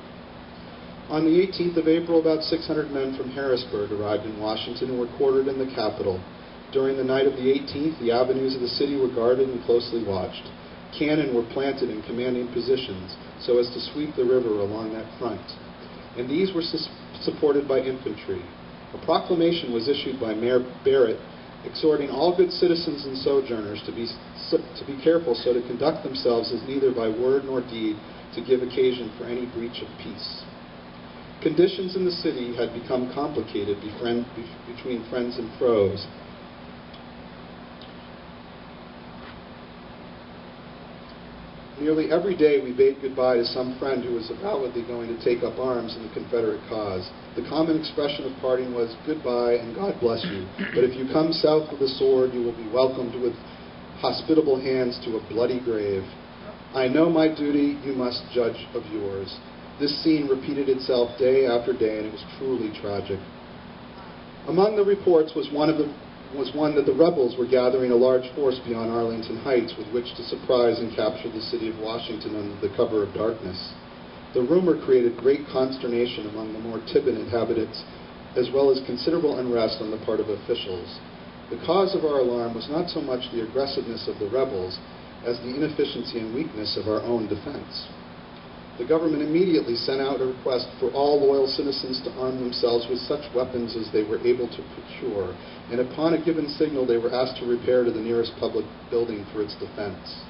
S2: On the 18th of April, about 600 men from Harrisburg arrived in Washington and were quartered in the Capitol. During the night of the 18th, the avenues of the city were guarded and closely watched. Cannon were planted in commanding positions so as to sweep the river along that front, and these were supported by infantry. A proclamation was issued by Mayor Barrett exhorting all good citizens and sojourners to be careful so to conduct themselves as neither by word nor deed to give occasion for any breach of peace. Conditions in the city had become complicated between friends and foes. Nearly every day we bade goodbye to some friend who was avowedly going to take up arms in the Confederate cause. The common expression of parting was, "Goodbye and God bless you, but if you come south with a sword, you will be welcomed with hospitable hands to a bloody grave. I know my duty, you must judge of yours." This scene repeated itself day after day, and it was truly tragic. Among the reports was one that the rebels were gathering a large force beyond Arlington Heights with which to surprise and capture the city of Washington under the cover of darkness. The rumor created great consternation among the more timid inhabitants, as well as considerable unrest on the part of officials. The cause of our alarm was not so much the aggressiveness of the rebels as the inefficiency and weakness of our own defense. The government immediately sent out a request for all loyal citizens to arm themselves with such weapons as they were able to procure, and upon a given signal they were asked to repair to the nearest public building for its defense.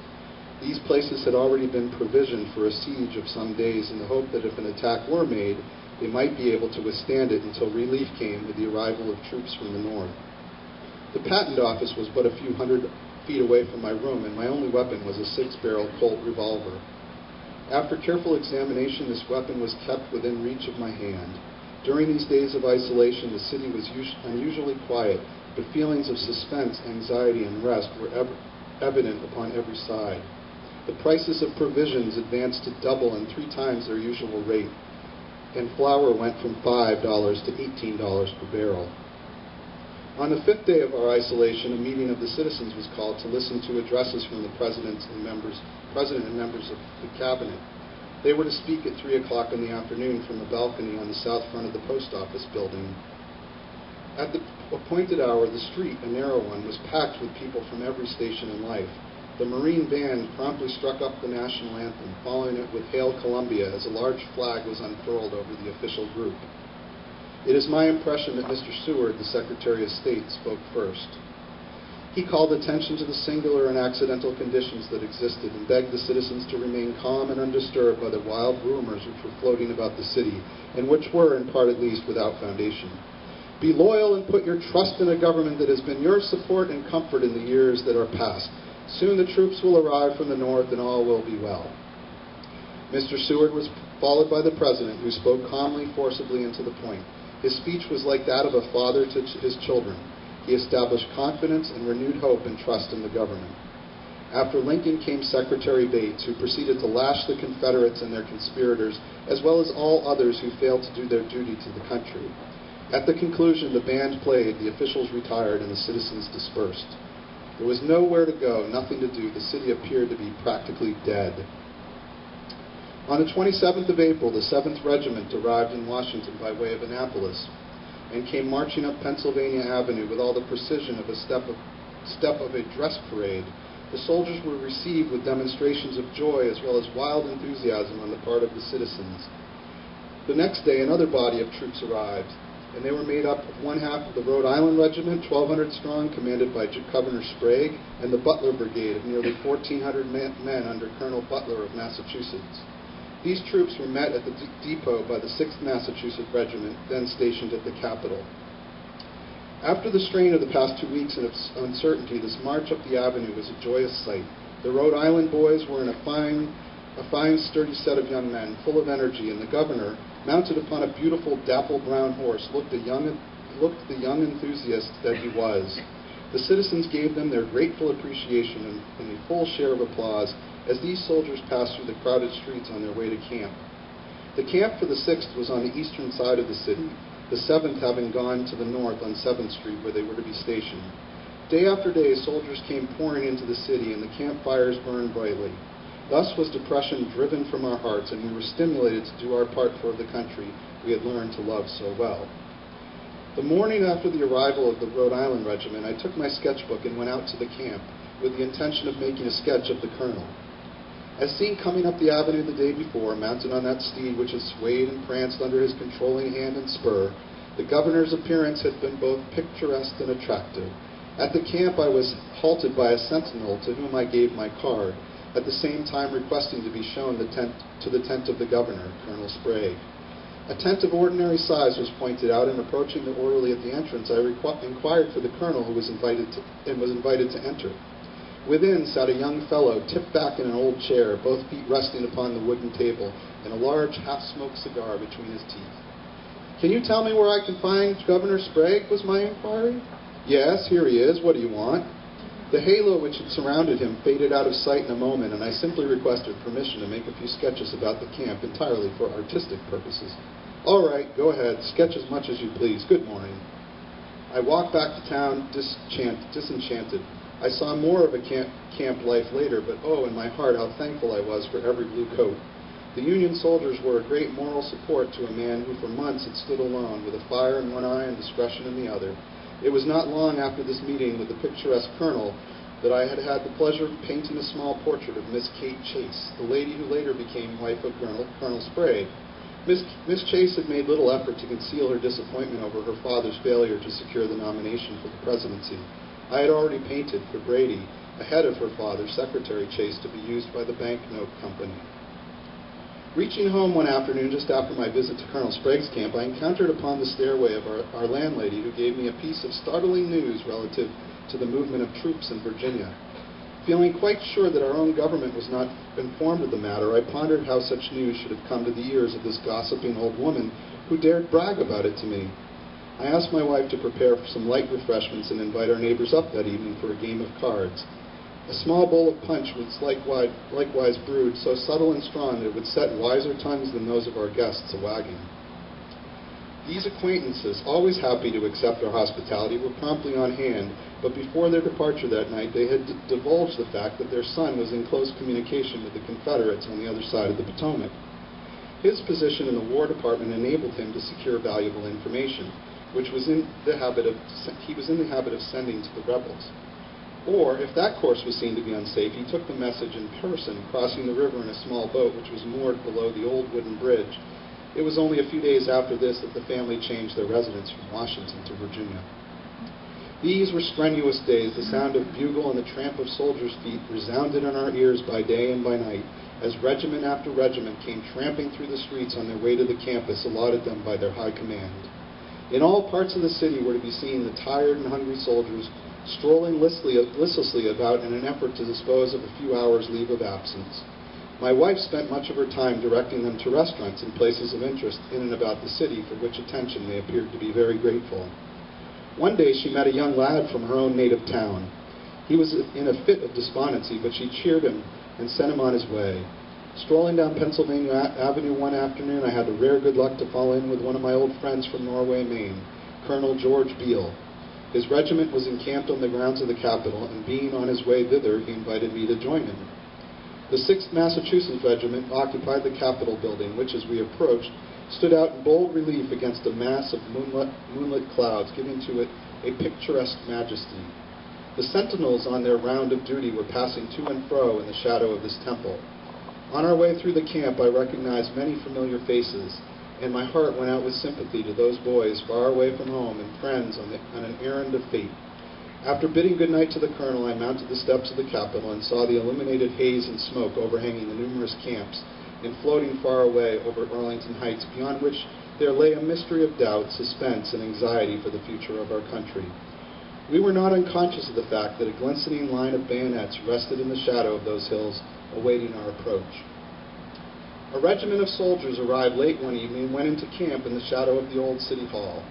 S2: These places had already been provisioned for a siege of some days in the hope that if an attack were made, they might be able to withstand it until relief came with the arrival of troops from the north. The patent office was but a few hundred feet away from my room, and my only weapon was a 6-barrel Colt revolver. After careful examination, this weapon was kept within reach of my hand. During these days of isolation, the city was unusually quiet, but feelings of suspense, anxiety, and rest were evident upon every side. The prices of provisions advanced to double and 3 times their usual rate, and flour went from $5 to $18 per barrel. On the 5th day of our isolation, a meeting of the citizens was called to listen to addresses from the President and members of the Cabinet. They were to speak at 3 o'clock in the afternoon from a balcony on the south front of the post office building. At the appointed hour, the street, a narrow one, was packed with people from every station in life. The Marine Band promptly struck up the national anthem, following it with Hail Columbia as a large flag was unfurled over the official group. It is my impression that Mr. Seward, the Secretary of State, spoke first. He called attention to the singular and accidental conditions that existed and begged the citizens to remain calm and undisturbed by the wild rumors which were floating about the city, and which were, in part at least, without foundation. Be loyal and put your trust in a government that has been your support and comfort in the years that are past. Soon the troops will arrive from the north and all will be well. Mr. Seward was followed by the President, who spoke calmly, forcibly, and to the point. His speech was like that of a father to his children. He established confidence and renewed hope and trust in the government. After Lincoln came Secretary Bates, who proceeded to lash the Confederates and their conspirators, as well as all others who failed to do their duty to the country. At the conclusion, the band played, the officials retired, and the citizens dispersed. There was nowhere to go, nothing to do. The city appeared to be practically dead. On the 27th of April, the 7th Regiment arrived in Washington by way of Annapolis and came marching up Pennsylvania Avenue with all the precision of a step of a dress parade. The soldiers were received with demonstrations of joy as well as wild enthusiasm on the part of the citizens. The next day, another body of troops arrived, and they were made up of one half of the Rhode Island Regiment, 1,200 strong, commanded by Governor Sprague, and the Butler Brigade of nearly 1,400 men under Colonel Butler of Massachusetts. These troops were met at the depot by the 6th Massachusetts Regiment, then stationed at the Capitol. After the strain of the past 2 weeks of uncertainty, this march up the avenue was a joyous sight. The Rhode Island boys were in a fine, sturdy set of young men, full of energy, and the governor, mounted upon a beautiful dapple brown horse, looked the young enthusiast that he was. The citizens gave them their grateful appreciation and a full share of applause as these soldiers passed through the crowded streets on their way to camp. The camp for the 6th was on the eastern side of the city, the 7th having gone to the north on 7th Street where they were to be stationed. Day after day, soldiers came pouring into the city, and the campfires burned brightly. Thus was depression driven from our hearts, and we were stimulated to do our part for the country we had learned to love so well. The morning after the arrival of the Rhode Island Regiment, I took my sketchbook and went out to the camp with the intention of making a sketch of the colonel. As seen coming up the avenue the day before, mounted on that steed which had swayed and pranced under his controlling hand and spur, the governor's appearance had been both picturesque and attractive. At the camp I was halted by a sentinel to whom I gave my card, at the same time requesting to be shown to the tent of the governor, Colonel Sprague. A tent of ordinary size was pointed out, and approaching the orderly at the entrance, I inquired for the colonel, who was invited to enter. Within sat a young fellow, tipped back in an old chair, both feet resting upon the wooden table, and a large half-smoked cigar between his teeth. "Can you tell me where I can find Governor Sprague?" was my inquiry. "Yes, here he is. What do you want?" The halo which had surrounded him faded out of sight in a moment, and I simply requested permission to make a few sketches about the camp entirely for artistic purposes. "All right, go ahead. Sketch as much as you please. Good morning." I walked back to town disenchanted. I saw more of a camp life later, but oh, in my heart, how thankful I was for every blue coat. The Union soldiers were a great moral support to a man who for months had stood alone, with a fire in one eye and discretion in the other. It was not long after this meeting with the picturesque colonel that I had had the pleasure of painting a small portrait of Miss Kate Chase, the lady who later became wife of Colonel Sprague. Miss Chase had made little effort to conceal her disappointment over her father's failure to secure the nomination for the presidency. I had already painted for Brady, ahead of her father, Secretary Chase, to be used by the banknote company. Reaching home one afternoon just after my visit to Colonel Sprague's camp, I encountered upon the stairway of our landlady, who gave me a piece of startling news relative to the movement of troops in Virginia. Feeling quite sure that our own government was not informed of the matter, I pondered how such news should have come to the ears of this gossiping old woman who dared brag about it to me. I asked my wife to prepare some light refreshments and invite our neighbors up that evening for a game of cards. A small bowl of punch was likewise brewed, so subtle and strong that it would set wiser tongues than those of our guests a-wagging. These acquaintances, always happy to accept our hospitality, were promptly on hand, but before their departure that night, they had divulged the fact that their son was in close communication with the Confederates on the other side of the Potomac. His position in the War Department enabled him to secure valuable information, which he was in the habit of sending to the rebels. Or, if that course was seen to be unsafe, he took the message in person, crossing the river in a small boat which was moored below the old wooden bridge. It was only a few days after this that the family changed their residence from Washington to Virginia. These were strenuous days. The sound of bugle and the tramp of soldiers' feet resounded in our ears by day and by night, as regiment after regiment came tramping through the streets on their way to the campus allotted them by their high command. In all parts of the city were to be seen the tired and hungry soldiers strolling listlessly about in an effort to dispose of a few hours' leave of absence. My wife spent much of her time directing them to restaurants and places of interest in and about the city, for which attention they appeared to be very grateful. One day she met a young lad from her own native town. He was in a fit of despondency, but she cheered him and sent him on his way. Strolling down Pennsylvania Avenue one afternoon, I had the rare good luck to fall in with one of my old friends from Norway, Maine, Colonel George Beale. His regiment was encamped on the grounds of the Capitol, and being on his way thither, he invited me to join him. The 6th Massachusetts Regiment occupied the Capitol building, which, as we approached, stood out in bold relief against a mass of moonlit clouds, giving to it a picturesque majesty. The sentinels on their round of duty were passing to and fro in the shadow of this temple. On our way through the camp, I recognized many familiar faces, and my heart went out with sympathy to those boys far away from home and friends on an errand of fate. After bidding good night to the colonel, I mounted the steps of the Capitol and saw the illuminated haze and smoke overhanging the numerous camps and floating far away over Arlington Heights, beyond which there lay a mystery of doubt, suspense, and anxiety for the future of our country. We were not unconscious of the fact that a glistening line of bayonets rested in the shadow of those hills, awaiting our approach. A regiment of soldiers arrived late one evening and went into camp in the shadow of the old city hall.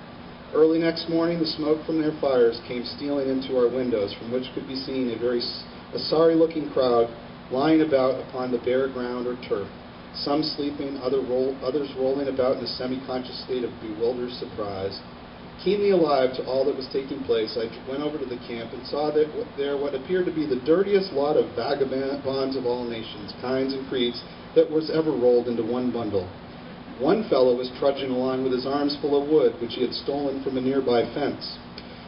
S2: Early next morning, the smoke from their fires came stealing into our windows, from which could be seen a sorry-looking crowd lying about upon the bare ground or turf, some sleeping, others rolling about in a semi-conscious state of bewildered surprise. Keenly alive to all that was taking place, I went over to the camp and saw there what appeared to be the dirtiest lot of vagabonds of all nations, kinds, and creeds that was ever rolled into one bundle. One fellow was trudging along with his arms full of wood, which he had stolen from a nearby fence.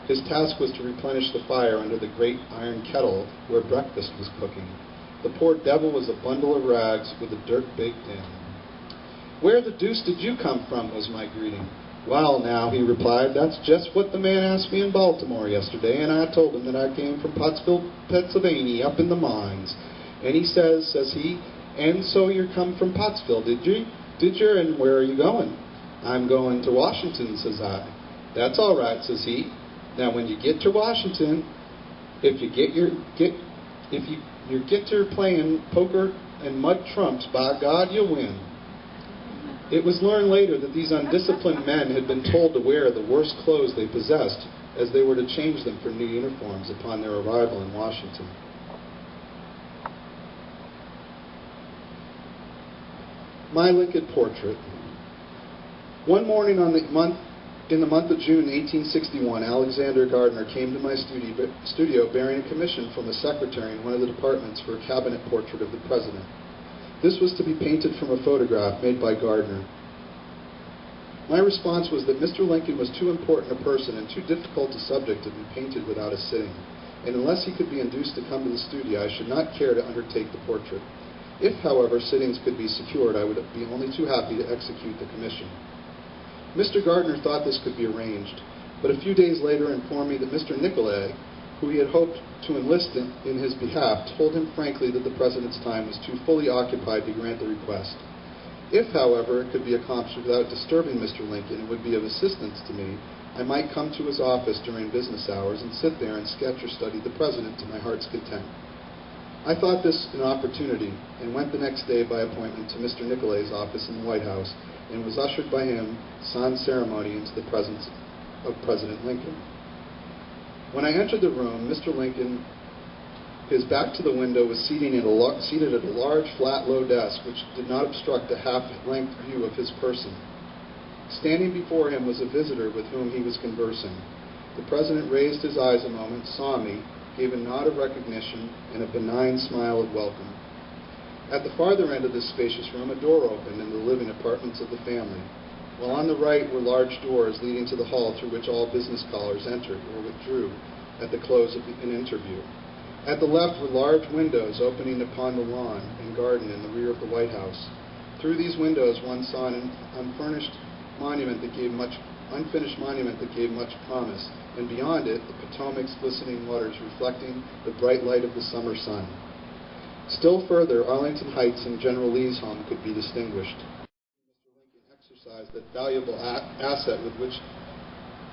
S2: His task was to replenish the fire under the great iron kettle where breakfast was cooking. The poor devil was a bundle of rags with the dirt baked in. "Where the deuce did you come from?" was my greeting. "Well, now," he replied, "that's just what the man asked me in Baltimore yesterday, and I told him that I came from Pottsville, Pennsylvania, up in the mines. And he says he, 'And so you come from Pottsville, did you? And where are you going?' 'I'm going to Washington,' says I. 'That's all right,' says he. 'Now, when you get to Washington, if you get to playing poker and mud trumps, by God, you'll win." It was learned later that these undisciplined men had been told to wear the worst clothes they possessed, as they were to change them for new uniforms upon their arrival in Washington. My Lincoln portrait. One morning in the month of June 1861, Alexander Gardner came to my studio bearing a commission from a secretary in one of the departments for a cabinet portrait of the President. This was to be painted from a photograph made by Gardner. My response was that Mr. Lincoln was too important a person and too difficult a subject to be painted without a sitting, and unless he could be induced to come to the studio, I should not care to undertake the portrait. If, however, sittings could be secured, I would be only too happy to execute the commission. Mr. Gardner thought this could be arranged, but a few days later informed me that Mr. Nicolay, who he had hoped to enlist in his behalf, told him frankly that the President's time was too fully occupied to grant the request. If, however, it could be accomplished without disturbing Mr. Lincoln and would be of assistance to me, I might come to his office during business hours and sit there and sketch or study the President to my heart's content. I thought this an opportunity and went the next day by appointment to Mr. Nicolay's office in the White House and was ushered by him sans ceremony into the presence of President Lincoln. When I entered the room, Mr. Lincoln, his back to the window, was seated at a large, flat, low desk, which did not obstruct a half-length view of his person. Standing before him was a visitor with whom he was conversing. The President raised his eyes a moment, saw me, gave a nod of recognition, and a benign smile of welcome. At the farther end of this spacious room, a door opened into the living apartments of the family, while on the right were large doors leading to the hall through which all business callers entered or withdrew at the close of an interview. At the left were large windows opening upon the lawn and garden in the rear of the White House. Through these windows one saw an unfinished monument that gave much promise, and beyond it the Potomac's glistening waters reflecting the bright light of the summer sun. Still further, Arlington Heights and General Lee's home could be distinguished. Mr. Lincoln exercised that valuable asset with which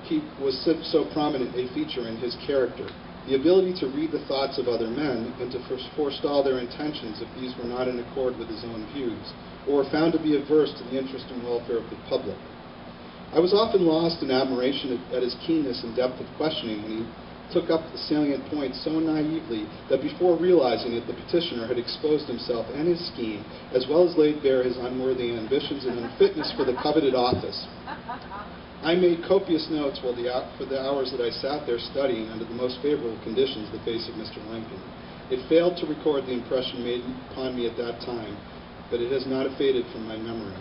S2: he was so prominent a feature in his character, the ability to read the thoughts of other men and to forestall their intentions if these were not in accord with his own views, or were found to be adverse to the interest and welfare of the public. I was often lost in admiration at his keenness and depth of questioning when he took up the salient points so naively that before realizing it, the petitioner had exposed himself and his scheme, as well as laid bare his unworthy ambitions and unfitness for the coveted office. I made copious notes for the hours that I sat there studying under the most favorable conditions the face of Mr. Lincoln. It failed to record the impression made upon me at that time, but it has not faded from my memory.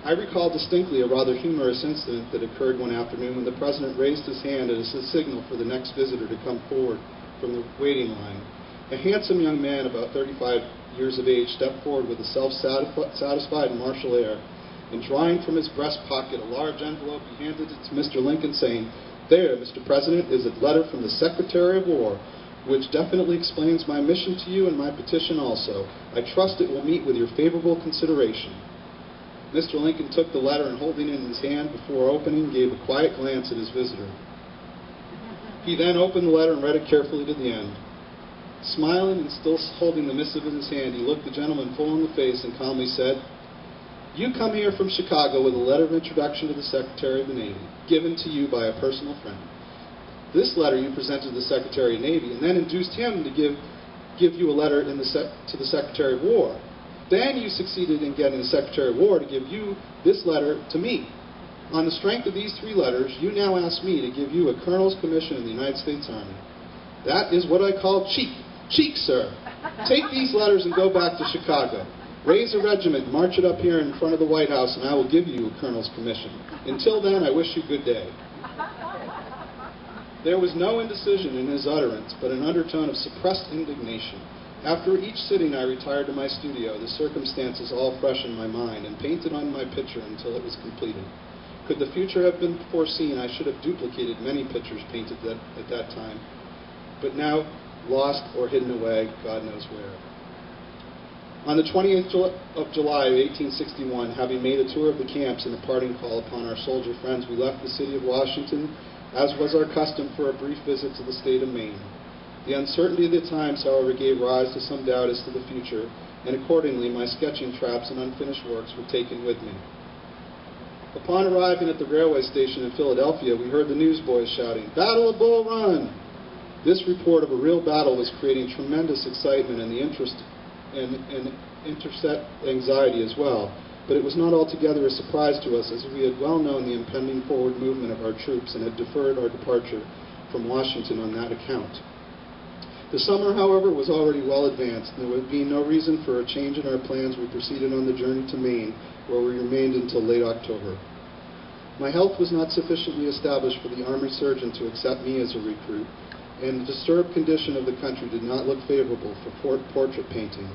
S2: I recall distinctly a rather humorous incident that occurred one afternoon when the President raised his hand as a signal for the next visitor to come forward from the waiting line. A handsome young man, about 35 years of age, stepped forward with a self-satisfied and martial air, and drawing from his breast pocket a large envelope, he handed it to Mr. Lincoln, saying, "There, Mr. President, is a letter from the Secretary of War, which definitely explains my mission to you and my petition also. I trust it will meet with your favorable consideration." Mr. Lincoln took the letter and, holding it in his hand before opening, gave a quiet glance at his visitor. He then opened the letter and read it carefully to the end. Smiling and still holding the missive in his hand, he looked the gentleman full in the face and calmly said, "You come here from Chicago with a letter of introduction to the Secretary of the Navy, given to you by a personal friend. This letter you presented to the Secretary of the Navy and then induced him to give you a letter to the Secretary of War. Then you succeeded in getting the Secretary of War to give you this letter to me. On the strength of these 3 letters, you now ask me to give you a colonel's commission in the United States Army. That is what I call cheek. Cheek, sir. Take these letters and go back to Chicago. Raise a regiment, march it up here in front of the White House, and I will give you a colonel's commission. Until then, I wish you good day. There was no indecision in his utterance, but an undertone of suppressed indignation. After each sitting, I retired to my studio, the circumstances all fresh in my mind, and painted on my picture until it was completed. Could the future have been foreseen, I should have duplicated many pictures painted at that time, but now lost or hidden away, God knows where. On the 28th of July of 1861, having made a tour of the camps and a parting call upon our soldier friends, we left the city of Washington, as was our custom, for a brief visit to the state of Maine. The uncertainty of the times, however, gave rise to some doubt as to the future, and accordingly my sketching traps and unfinished works were taken with me. Upon arriving at the railway station in Philadelphia, we heard the newsboys shouting, "Battle of Bull Run!" This report of a real battle was creating tremendous excitement and interset anxiety as well, but it was not altogether a surprise to us, as we had well known the impending forward movement of our troops and had deferred our departure from Washington on that account. The summer, however, was already well advanced, and there would be no reason for a change in our plans. We proceeded on the journey to Maine, where we remained until late October. My health was not sufficiently established for the Army surgeon to accept me as a recruit, and the disturbed condition of the country did not look favorable for portrait painting.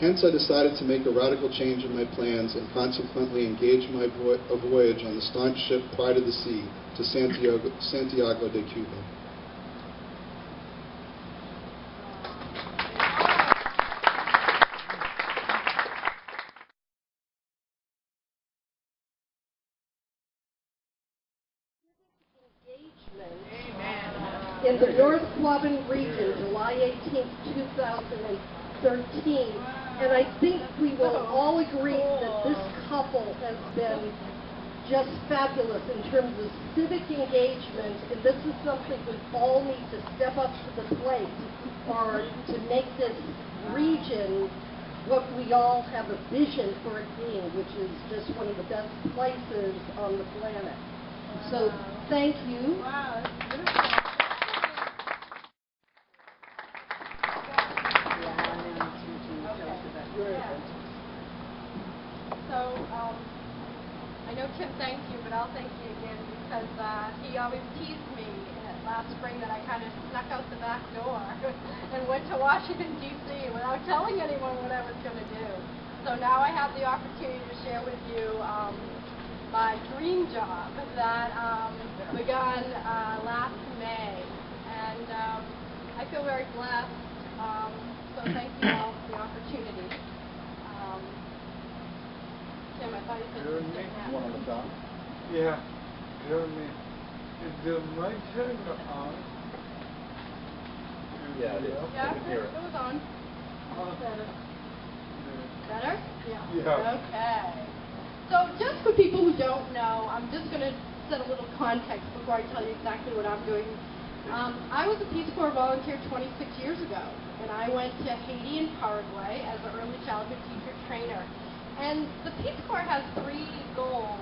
S2: Hence, I decided to make a radical change in my plans and consequently engage a voyage on the staunch ship Pride of the Sea to Santiago de Cuba.
S1: In the North Quabbin region, July 18th, 2013. And I think we will all agree that this couple has been just fabulous in terms of civic engagement, and this is something we all need to step up to the plate or to make this region what we all have a vision for it being, which is just one of the best places on the planet. So thank you.
S3: Wow, that's beautiful. So, I know Kim thanked you, but I'll thank you again because he always teased me last spring that I kind of snuck out the back door and went to Washington, D.C. without telling anyone what I was going to do. So now I have the opportunity to share with you my dream job that began last May. And I feel very blessed. So thank you all for the opportunity. Tim, I thought you said you had
S4: one on the top. Yeah, Joanie, is the mic turned on?
S5: Yeah, it is.
S3: Yeah,
S5: I can hear it.
S3: it was on. Better? Better?
S4: Yeah.
S3: Okay. So just for people who don't know, I'm just going to set a little context before I tell you exactly what I'm doing. I was a Peace Corps volunteer 26 years ago, and I went to Haiti and Paraguay as an early childhood teacher trainer. And the Peace Corps has 3 goals.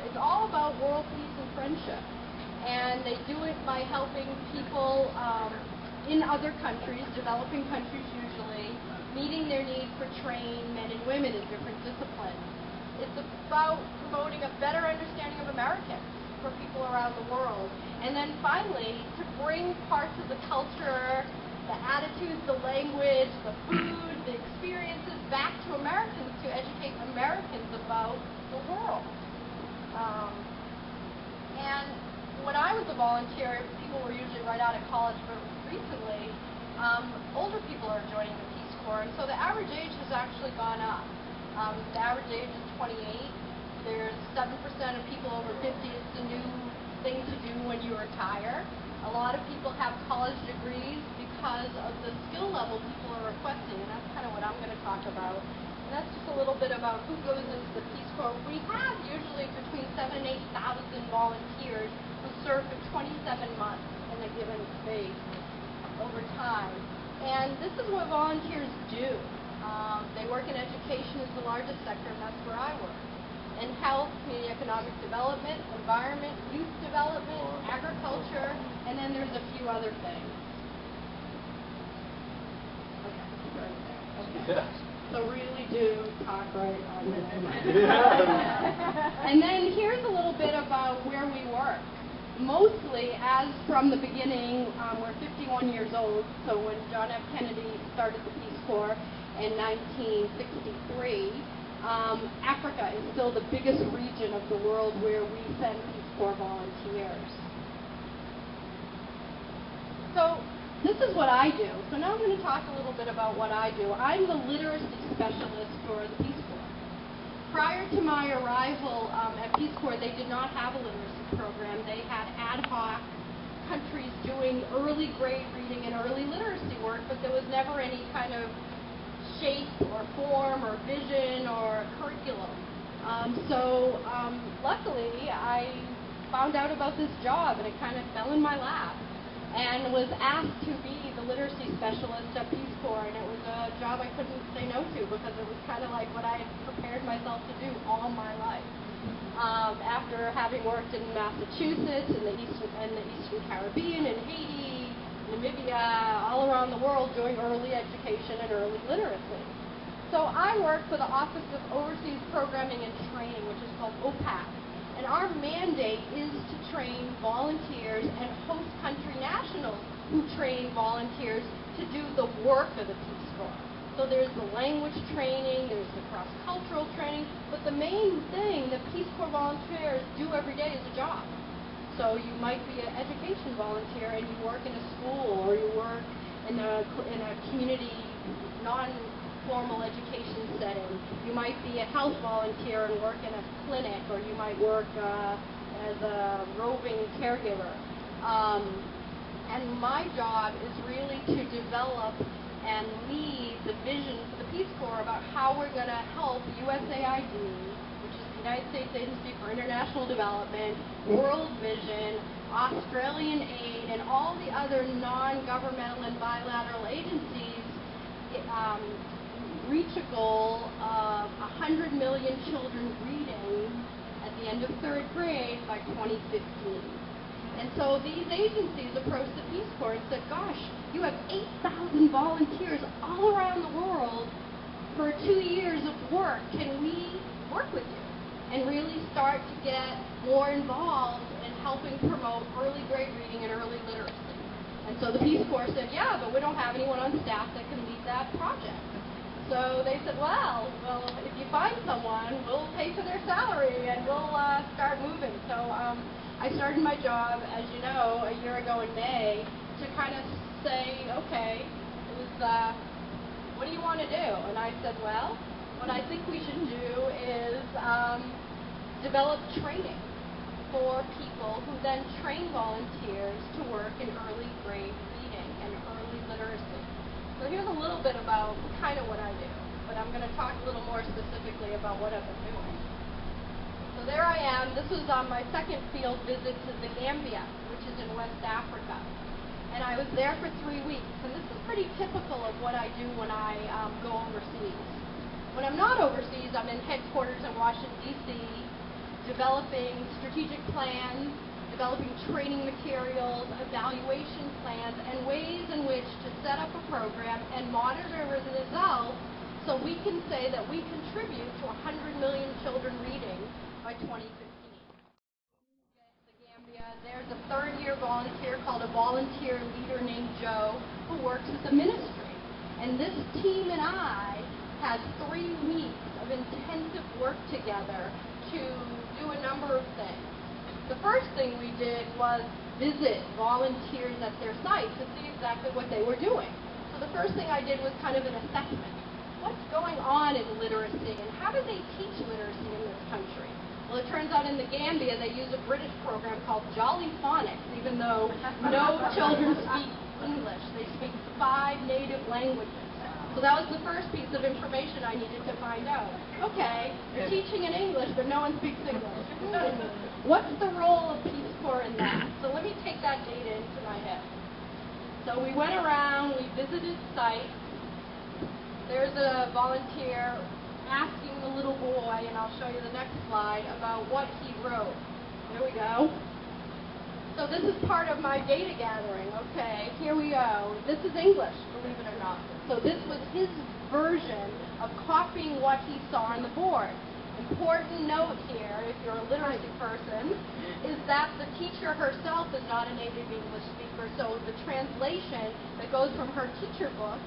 S3: It's all about world peace and friendship. And they do it by helping people in other countries, developing countries usually, meeting their need for trained men and women in different disciplines. It's about promoting a better understanding of Americans for people around the world. And then finally, to bring parts of the culture, the attitudes, the language, the food, the experiences back to Americans to educate Americans about the world. And when I was a volunteer, people were usually right out of college, but recently, older people are joining the Peace Corps, and so the average age has actually gone up. The average age is 28. There's 7% of people over 50. It's the new thing to do when you retire. A lot of people have college degrees because of the skill level people are requesting, and that's kind of what I'm going to talk about. And that's just a little bit about who goes into the Peace Corps. We have usually between 7,000 and 8,000 volunteers who serve for 27 months in a given space over time. And this is what volunteers do. They work in education as the largest sector, and that's where I work. and health, community economic development, environment, youth development, agriculture, and then there's a few other things. Okay. So really do talk right on this. And then here's a little bit about where we work. Mostly, as from the beginning, we're 51 years old, so when John F. Kennedy started the Peace Corps in 1963, Africa is still the biggest region of the world where we send Peace Corps volunteers. So this is what I do. So now I'm going to talk a little bit about what I do. I'm the literacy specialist for the Peace Corps. Prior to my arrival at Peace Corps, they did not have a literacy program. They had ad hoc countries doing early grade reading and early literacy work, but there was never any kind of shape or form or vision or curriculum. Luckily, I found out about this job and it kind of fell in my lap, and was asked to be the literacy specialist at Peace Corps, and it was a job I couldn't say no to because it was kind of like what I had prepared myself to do all my life. After having worked in Massachusetts, in the Eastern Caribbean, in Haiti, Namibia, all around the world doing early education and early literacy. So I work for the Office of Overseas Programming and Training, which is called OPAC. And our mandate is to train volunteers and host country nationals who train volunteers to do the work of the Peace Corps. So there's the language training, there's the cross-cultural training, but the main thing that Peace Corps volunteers do every day is a job. So you might be an education volunteer and you work in a school, or you work in a community non-formal education setting. You might be a health volunteer and work in a clinic, or you might work as a roving caregiver. And my job is really to develop and lead the vision for the Peace Corps about how we're going to help USAID, which is the United States Agency for International Development, World Vision, Australian Aid, and all the other non-governmental and bilateral agencies reach a goal of 100 million children reading at the end of third grade by 2015. And so these agencies approached the Peace Corps and said, gosh, you have 8,000 volunteers all around the world for 2 years of work. Can we work with you and really start to get more involved in helping promote early grade reading and early literacy? And so the Peace Corps said, yeah, but we don't have anyone on staff that can lead that project. So they said, well, if you find someone, we'll pay for their salary and we'll start moving. So I started my job, as you know, a year ago in May, to kind of say, okay, it was, what do you want to do? And I said, well, what I think we should do is develop training for people who then train volunteers to work in early grade reading and early literacy. So here's a little bit about kind of what I do, but I'm going to talk a little more specifically about what I've been doing. So there I am. This was my second field visit to the Gambia, which is in West Africa. And I was there for 3 weeks. And this is pretty typical of what I do when I go overseas. When I'm not overseas, I'm in headquarters in Washington, D.C., developing strategic plans, developing training materials, evaluation plans, and ways in which to set up a program and monitor the results so we can say that we contribute to 100 million children reading by 2015. The Gambia, there's a third-year volunteer called a volunteer leader named Joe who works at the ministry. And this team and I had 3 weeks of intensive work together to do a number of things. The first thing we did was visit volunteers at their sites to see exactly what they were doing. So the first thing I did was kind of an assessment. What's going on in literacy, and how do they teach literacy in this country? Well, it turns out in the Gambia they use a British program called Jolly Phonics, even though no children speak English. They speak 5 native languages. So that was the first piece of information I needed to find out. Okay, you're teaching in English, but no one speaks English. What's the role of Peace Corps in that? So let me take that data into my head. So we went around, we visited sites. There's a volunteer asking the little boy, and I'll I'll show you the next slide about what he wrote. There we go. So this is part of my data gathering. Okay, here we go. This is English, believe it or not. So this was his version of copying what he saw on the board. Important note here, if you're a literacy person, is that the teacher herself is not a native English speaker, so the translation that goes from her teacher book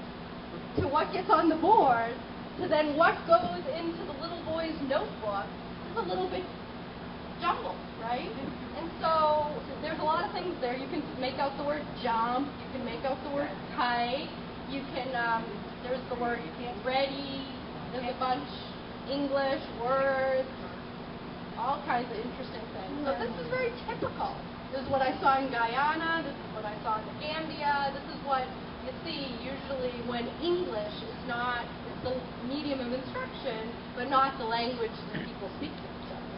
S3: to what gets on the board to then what goes into the little boy's notebook is a little bit jumbled, right? And so there's a lot of things there. You can make out the word jump, you can make out the word kite, you can, there's the word ready, there's a bunch English words, all kinds of interesting things. So this is very typical. This is what I saw in Guyana, this is what I saw in the Gambia, this is what you see usually when English is not, it's the medium of instruction, but not the language that people speak to each other.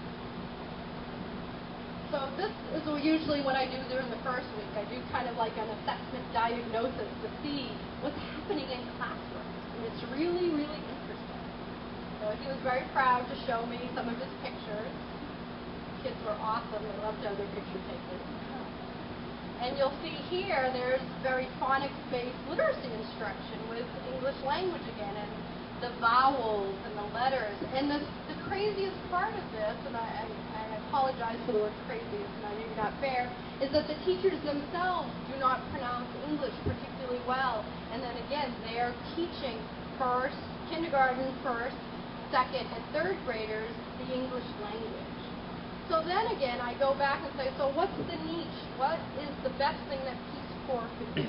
S3: So this is usually what I do during the first week. I do kind of like an assessment diagnosis to see what's happening in classrooms. And it's really, really interesting. So he was very proud to show me some of his pictures. Kids were awesome. They loved to have their picture taken. And you'll see here, there's very phonics-based literacy instruction with English language again, and the vowels and the letters. And the craziest part of this, and I apologize for the word crazy, it's not maybe not fair, is that the teachers themselves do not pronounce English particularly well. And then again, they are teaching first, kindergarten first, second, and third graders the English language. So then again, I go back and say, so what's the niche? What is the best thing that Peace Corps could do?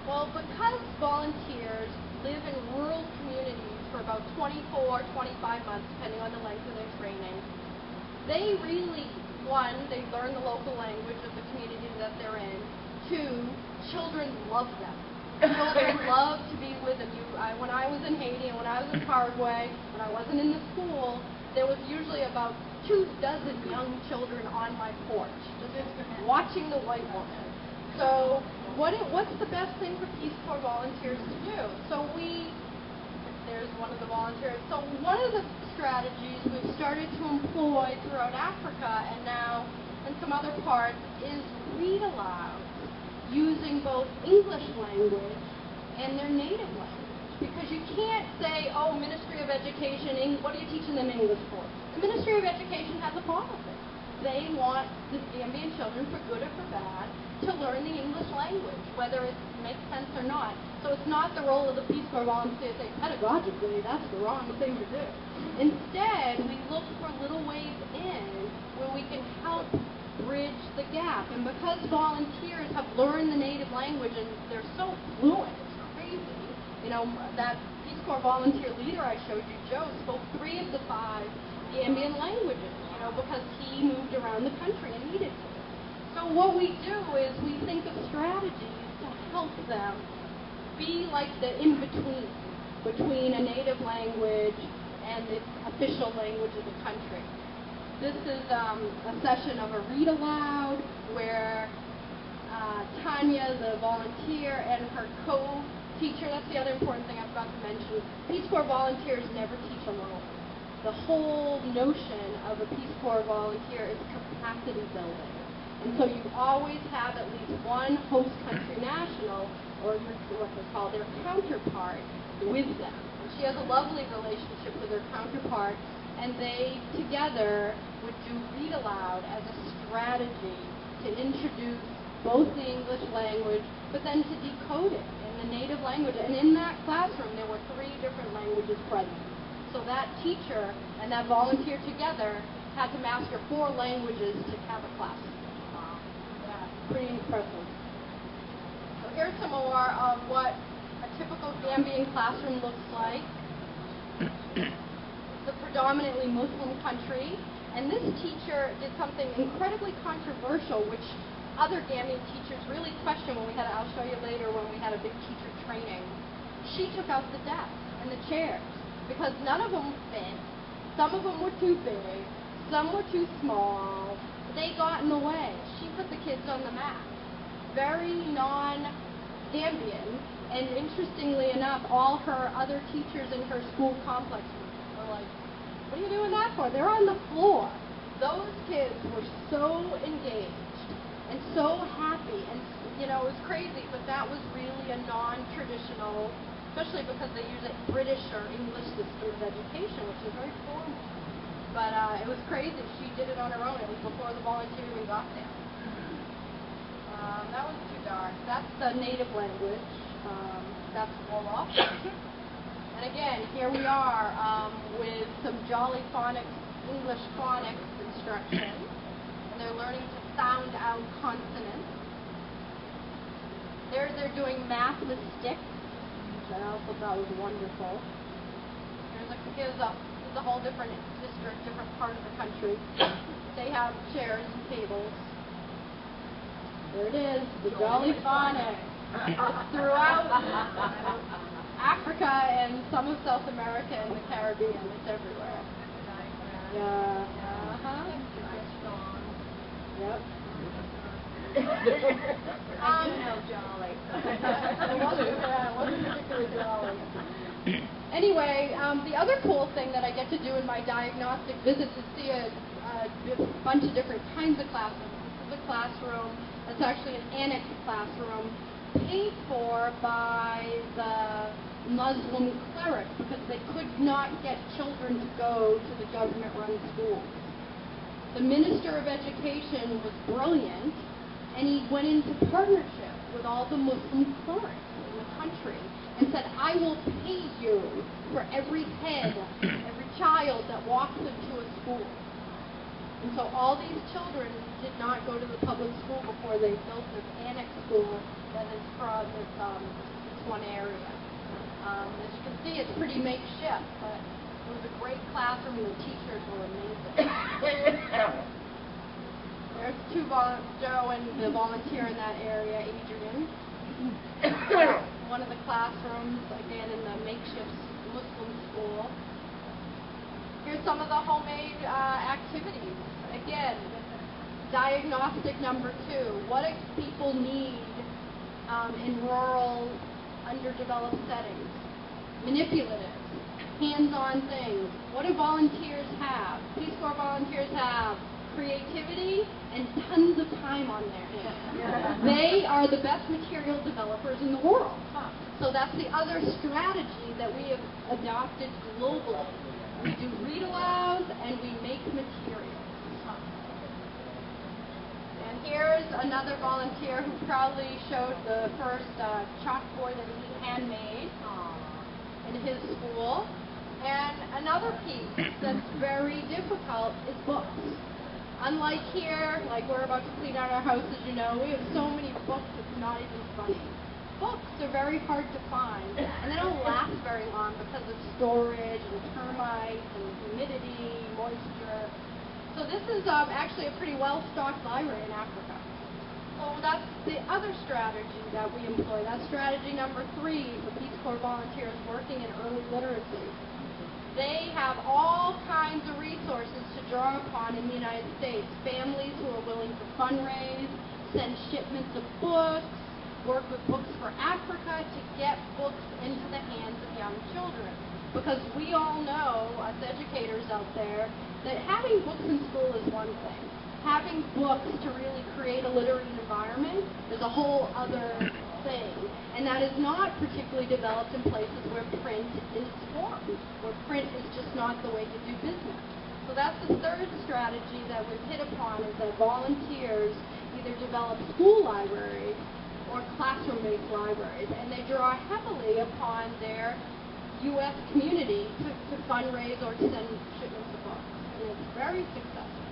S3: Well, because volunteers live in rural communities for about 24, 25 months, depending on the length of their training, they really, one, they learn the local language of the community that they're in. Two, children love them. Children love to be with them. When I was in Haiti and when I was in Paraguay, when I wasn't in the school, there was usually about 24 young children on my porch, just watching the white woman. So what's the best thing for Peace Corps volunteers to do? So there's one of the volunteers. So one of the strategies we've started to employ throughout Africa and now in some other parts is read aloud, using both English language and their native language. Because you can't say, oh, Ministry of Education, what are you teaching them English for? The Ministry of Education has a policy. They want the Gambian children, for good or for bad, to learn the English language, whether it makes sense or not. So it's not the role of the Peace Corps volunteer to say, pedagogically, that's the wrong thing to do. Instead, we look for little ways in where we can help bridge the gap. And because volunteers have learned the native language and they're so fluent, it's crazy. You know, that Peace Corps volunteer leader I showed you, Joe, spoke 3 of the 5 Gambian languages, you know, because he moved around the country and needed to. So what we do is we think of strategies to help them be like the in-between, between a native language and the official language of the country. This is a session of a read aloud where Tanya, the volunteer, and her co-teacher, that's the other important thing I forgot to mention, Peace Corps volunteers never teach alone. The whole notion of a Peace Corps volunteer is capacity building. And so you always have at least one host country national, or what they call their counterpart, with them. And she has a lovely relationship with her counterpart, and they together would do read aloud as a strategy to introduce both the English language, but then to decode it in the native language. And in that classroom, there were 3 different languages present. So that teacher and that volunteer together had to master 4 languages to have a class. Yeah, pretty impressive. So here's some more of what a typical Gambian classroom looks like. It's a predominantly Muslim country, and this teacher did something incredibly controversial, which other Gambian teachers really questioned when we had, I'll show you later, when we had a big teacher training. She took out the desks and the chairs, because none of them fit. Some of them were too big, some were too small. They got in the way. She put the kids on the mat. Very non-Gambian, and interestingly enough, all her other teachers in her school complex were like, what are you doing that platform. They're on the floor. Those kids were so engaged and so happy, and you know, it was crazy, but that was really a non-traditional, especially because they use a British or English system of education, which is very formal. But it was crazy. She did it on her own. It was before the volunteer even got there. That was too dark. That's the native language. That's Wolof. And again, here we are with some Jolly Phonics, English phonics instruction. And they're learning to sound out consonants. They're doing math with sticks, which I also thought was wonderful. Here's a whole different district, different part of the country. They have chairs and tables. There it is, the Jolly Phonics. It's throughout Africa and some of South America and the Caribbean. It's everywhere. Yeah. Yep.
S5: Jolly.
S3: It wasn't particularly jolly. Anyway, the other cool thing that I get to do in my diagnostic visits is see a bunch of different kinds of classrooms. This is a classroom that's actually an annex classroom paid for by the Muslim cleric because they could not get children to go to the government-run schools. The Minister of Education was brilliant, and he went into partnership with all the Muslim clerics in the country and said, I will pay you for every head, every child that walks into a school. And so all these children did not go to the public school before they built this annex school that is from this one area. As you can see, it's pretty makeshift, but it was a great classroom and the teachers were amazing. There's Joe and the volunteer in that area, Adrian. One of the classrooms, again, in the makeshift Muslim school. Here's some of the homemade activities. Again, diagnostic number 2. What do people need in rural, underdeveloped settings? Manipulative, hands-on things. What do volunteers have? Peace Corps volunteers have creativity and tons of time on their hands. They are the best material developers in the world. So that's the other strategy that we have adopted globally. We do read-alouds and we make materials. And here's another volunteer who proudly showed the first chalkboard that he handmade in his school. And another piece that's very difficult is books. Unlike here, like we're about to clean out our house, as you know, we have so many books it's not even funny. Books are very hard to find, and they don't last very long because of storage and termites and humidity, moisture. So this is actually a pretty well-stocked library in Africa. So that's the other strategy that we employ. That's strategy number 3 for Peace Corps volunteers working in early literacy. They have all kinds of resources to draw upon in the United States. Families who are willing to fundraise, send shipments of books, work with Books for Africa to get books into the hands of young children. Because we all know, us educators out there, that having books in school is one thing. Having books to really create a literate environment is a whole other thing. And that is not particularly developed in places where print is formed, where print is just not the way to do business. So that's the third strategy that we've hit upon, is that volunteers either develop school libraries or classroom-based libraries, and they draw heavily upon their U.S. community to fundraise or to send shipments of books. And it's very successful.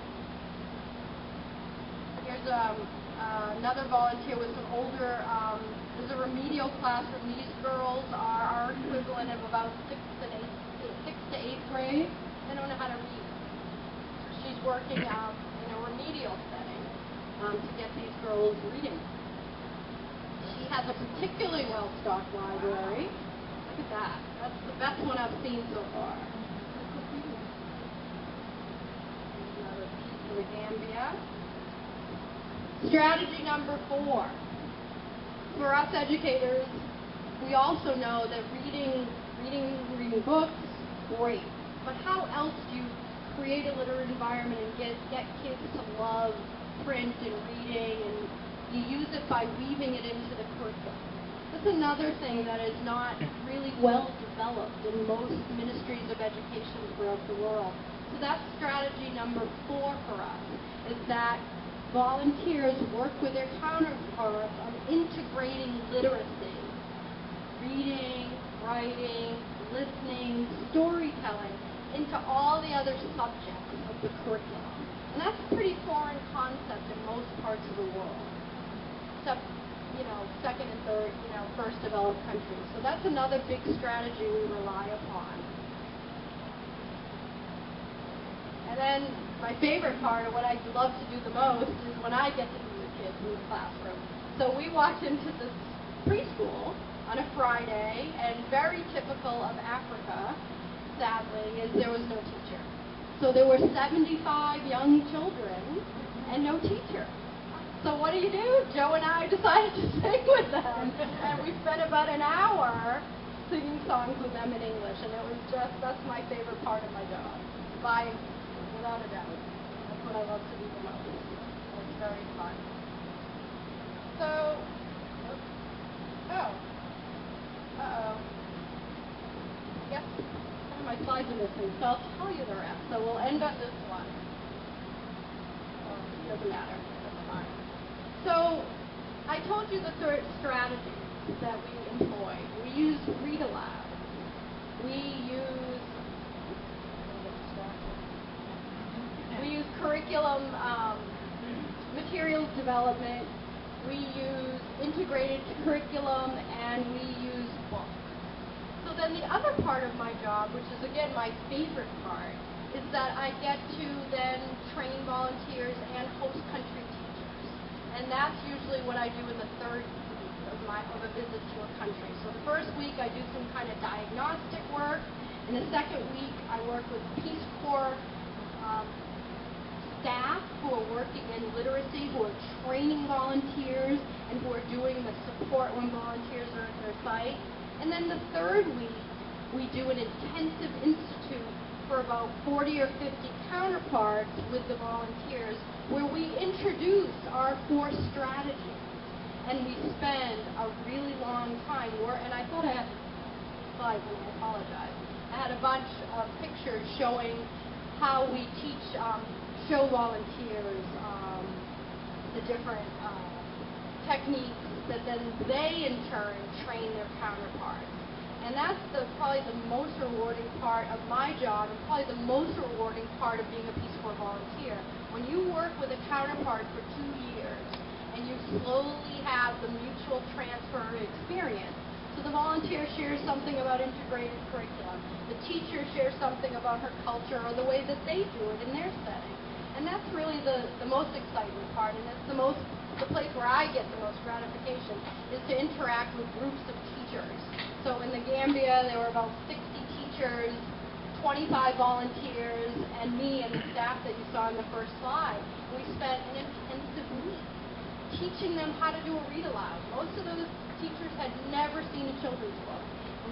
S3: Here's another volunteer with some older, there's a remedial classroom. These girls are our equivalent of about 6th to 8th grade. They don't know how to read. So she's working in a remedial setting to get these girls reading. She has a particularly well-stocked library. Look at that. That's the best one I've seen so far. Another piece of the Gambia. Strategy number 4. For us educators, we also know that reading books, great. But how else do you create a literate environment and get kids to love print and reading, and you use it by weaving it into the curriculum. That's another thing that is not really well developed in most ministries of education throughout the world. So that's strategy number 4 for us, is that volunteers work with their counterparts on integrating literacy, reading, writing, listening, storytelling, into all the other subjects of the curriculum. And that's a pretty foreign concept in most parts of the world, except, second and third, first developed countries. So that's another big strategy we rely upon. And then my favorite part, or what I love to do the most, is when I get to meet the kids in the classroom. So we walked into this preschool on a Friday, and very typical of Africa, sadly, is there was no teacher. So there were 75 young children and no teacher. So what do? Joe and I decided to sing with them, and we spent about an hour singing songs with them in English, and that's my favorite part of my job, without a doubt. That's what I love to do the most. It's very fun. So, I guess some of my slides are missing, so I'll tell you the rest. So we'll end on this one. It doesn't matter. That's fine. So I told you the third strategy that we employ. We use read aloud. We use curriculum materials development. We use integrated curriculum, and we use books. So then the other part of my job, which is again my favorite part, is that I get to then train volunteers and host country teachers. And that's usually what I do in the third week of a visit to a country. So the first week I do some kind of diagnostic work. In the second week I work with Peace Corps staff who are working in literacy, who are training volunteers, and who are doing the support when volunteers are at their site. And then the third week, we do an intensive institute for about 40 or 50 counterparts with the volunteers, where we introduce our 4 strategies. And we spend a really long time and I thought I had slides, and I apologize. I had a bunch of pictures showing how we teach, show volunteers the different techniques that then they in turn train their counterparts. And that's probably the most rewarding part of my job, and probably the most rewarding part of being a Peace Corps volunteer. When you work with a counterpart for 2 years, and you slowly have the mutual transfer of experience. So the volunteer shares something about integrated curriculum. The teacher shares something about her culture or the way that they do it in their setting. And that's really the most exciting part, and it's the place where I get the most gratification, is to interact with groups of teachers. So in the Gambia, there were about 60 teachers, 25 volunteers, and me and the staff that you saw in the first slide. We spent an intensive week teaching them how to do a read aloud. Most of those teachers had never seen a children's book,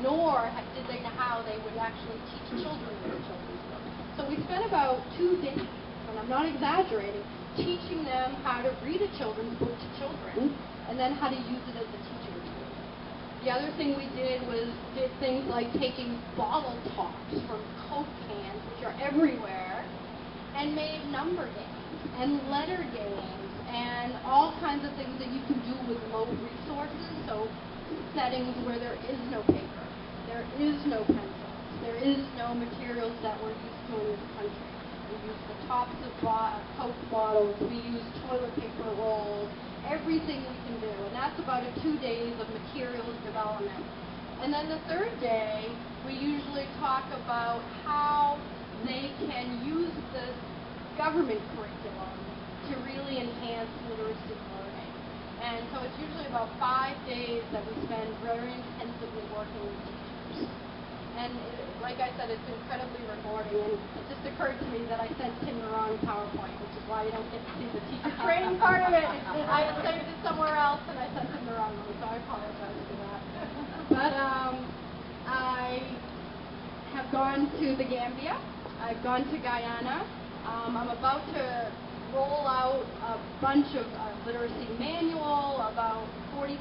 S3: nor did they know how they would actually teach children with a children's book. So we spent about 2 days, and I'm not exaggerating, teaching them how to read a children's book to children, and then how to use it as a teaching tool. The other thing we did things like taking bottle tops from Coke cans, which are everywhere, and made number games and letter games and all kinds of things that you can do with low resources. So settings where there is no paper, there is no pencils, there is no materials that we're used to in this country. We use the tops of Coke bottles, we use toilet paper rolls, everything we can do. And that's about 2 days of materials development. And then the third day, we usually talk about how they can use this government curriculum to really enhance literacy learning. And so it's usually about 5 days that we spend very intensively working with teachers. And like I said, it's incredibly rewarding, and it just occurred to me that I sent Tim the wrong PowerPoint, which is why you don't get to see the teacher training part of it. I had saved it somewhere else, and I sent him the wrong one, so I apologize for that. But I have gone to the Gambia, I've gone to Guyana. I'm about to roll out a bunch of literacy manual, about 46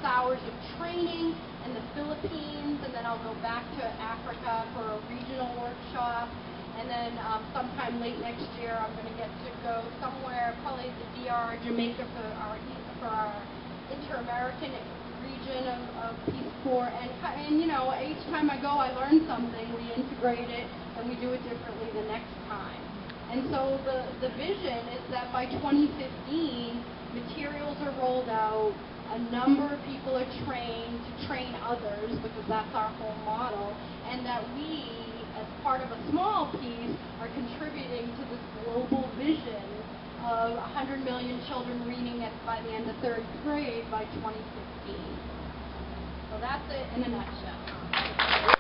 S3: hours of training in the Philippines, and then I'll go back to Africa for a regional workshop. And then sometime late next year, I'm going to get to go somewhere, probably the DR, Jamaica, for our Inter-American region of Peace Corps. And you know, each time I go, I learn something. We integrate it, and we do it differently the next time. And so the vision is that by 2015, materials are rolled out, a number of people are trained to train others, because that's our whole model, and that we, as part of a small piece, are contributing to this global vision of 100 million children reading by the end of third grade by 2015. So that's it in a nutshell.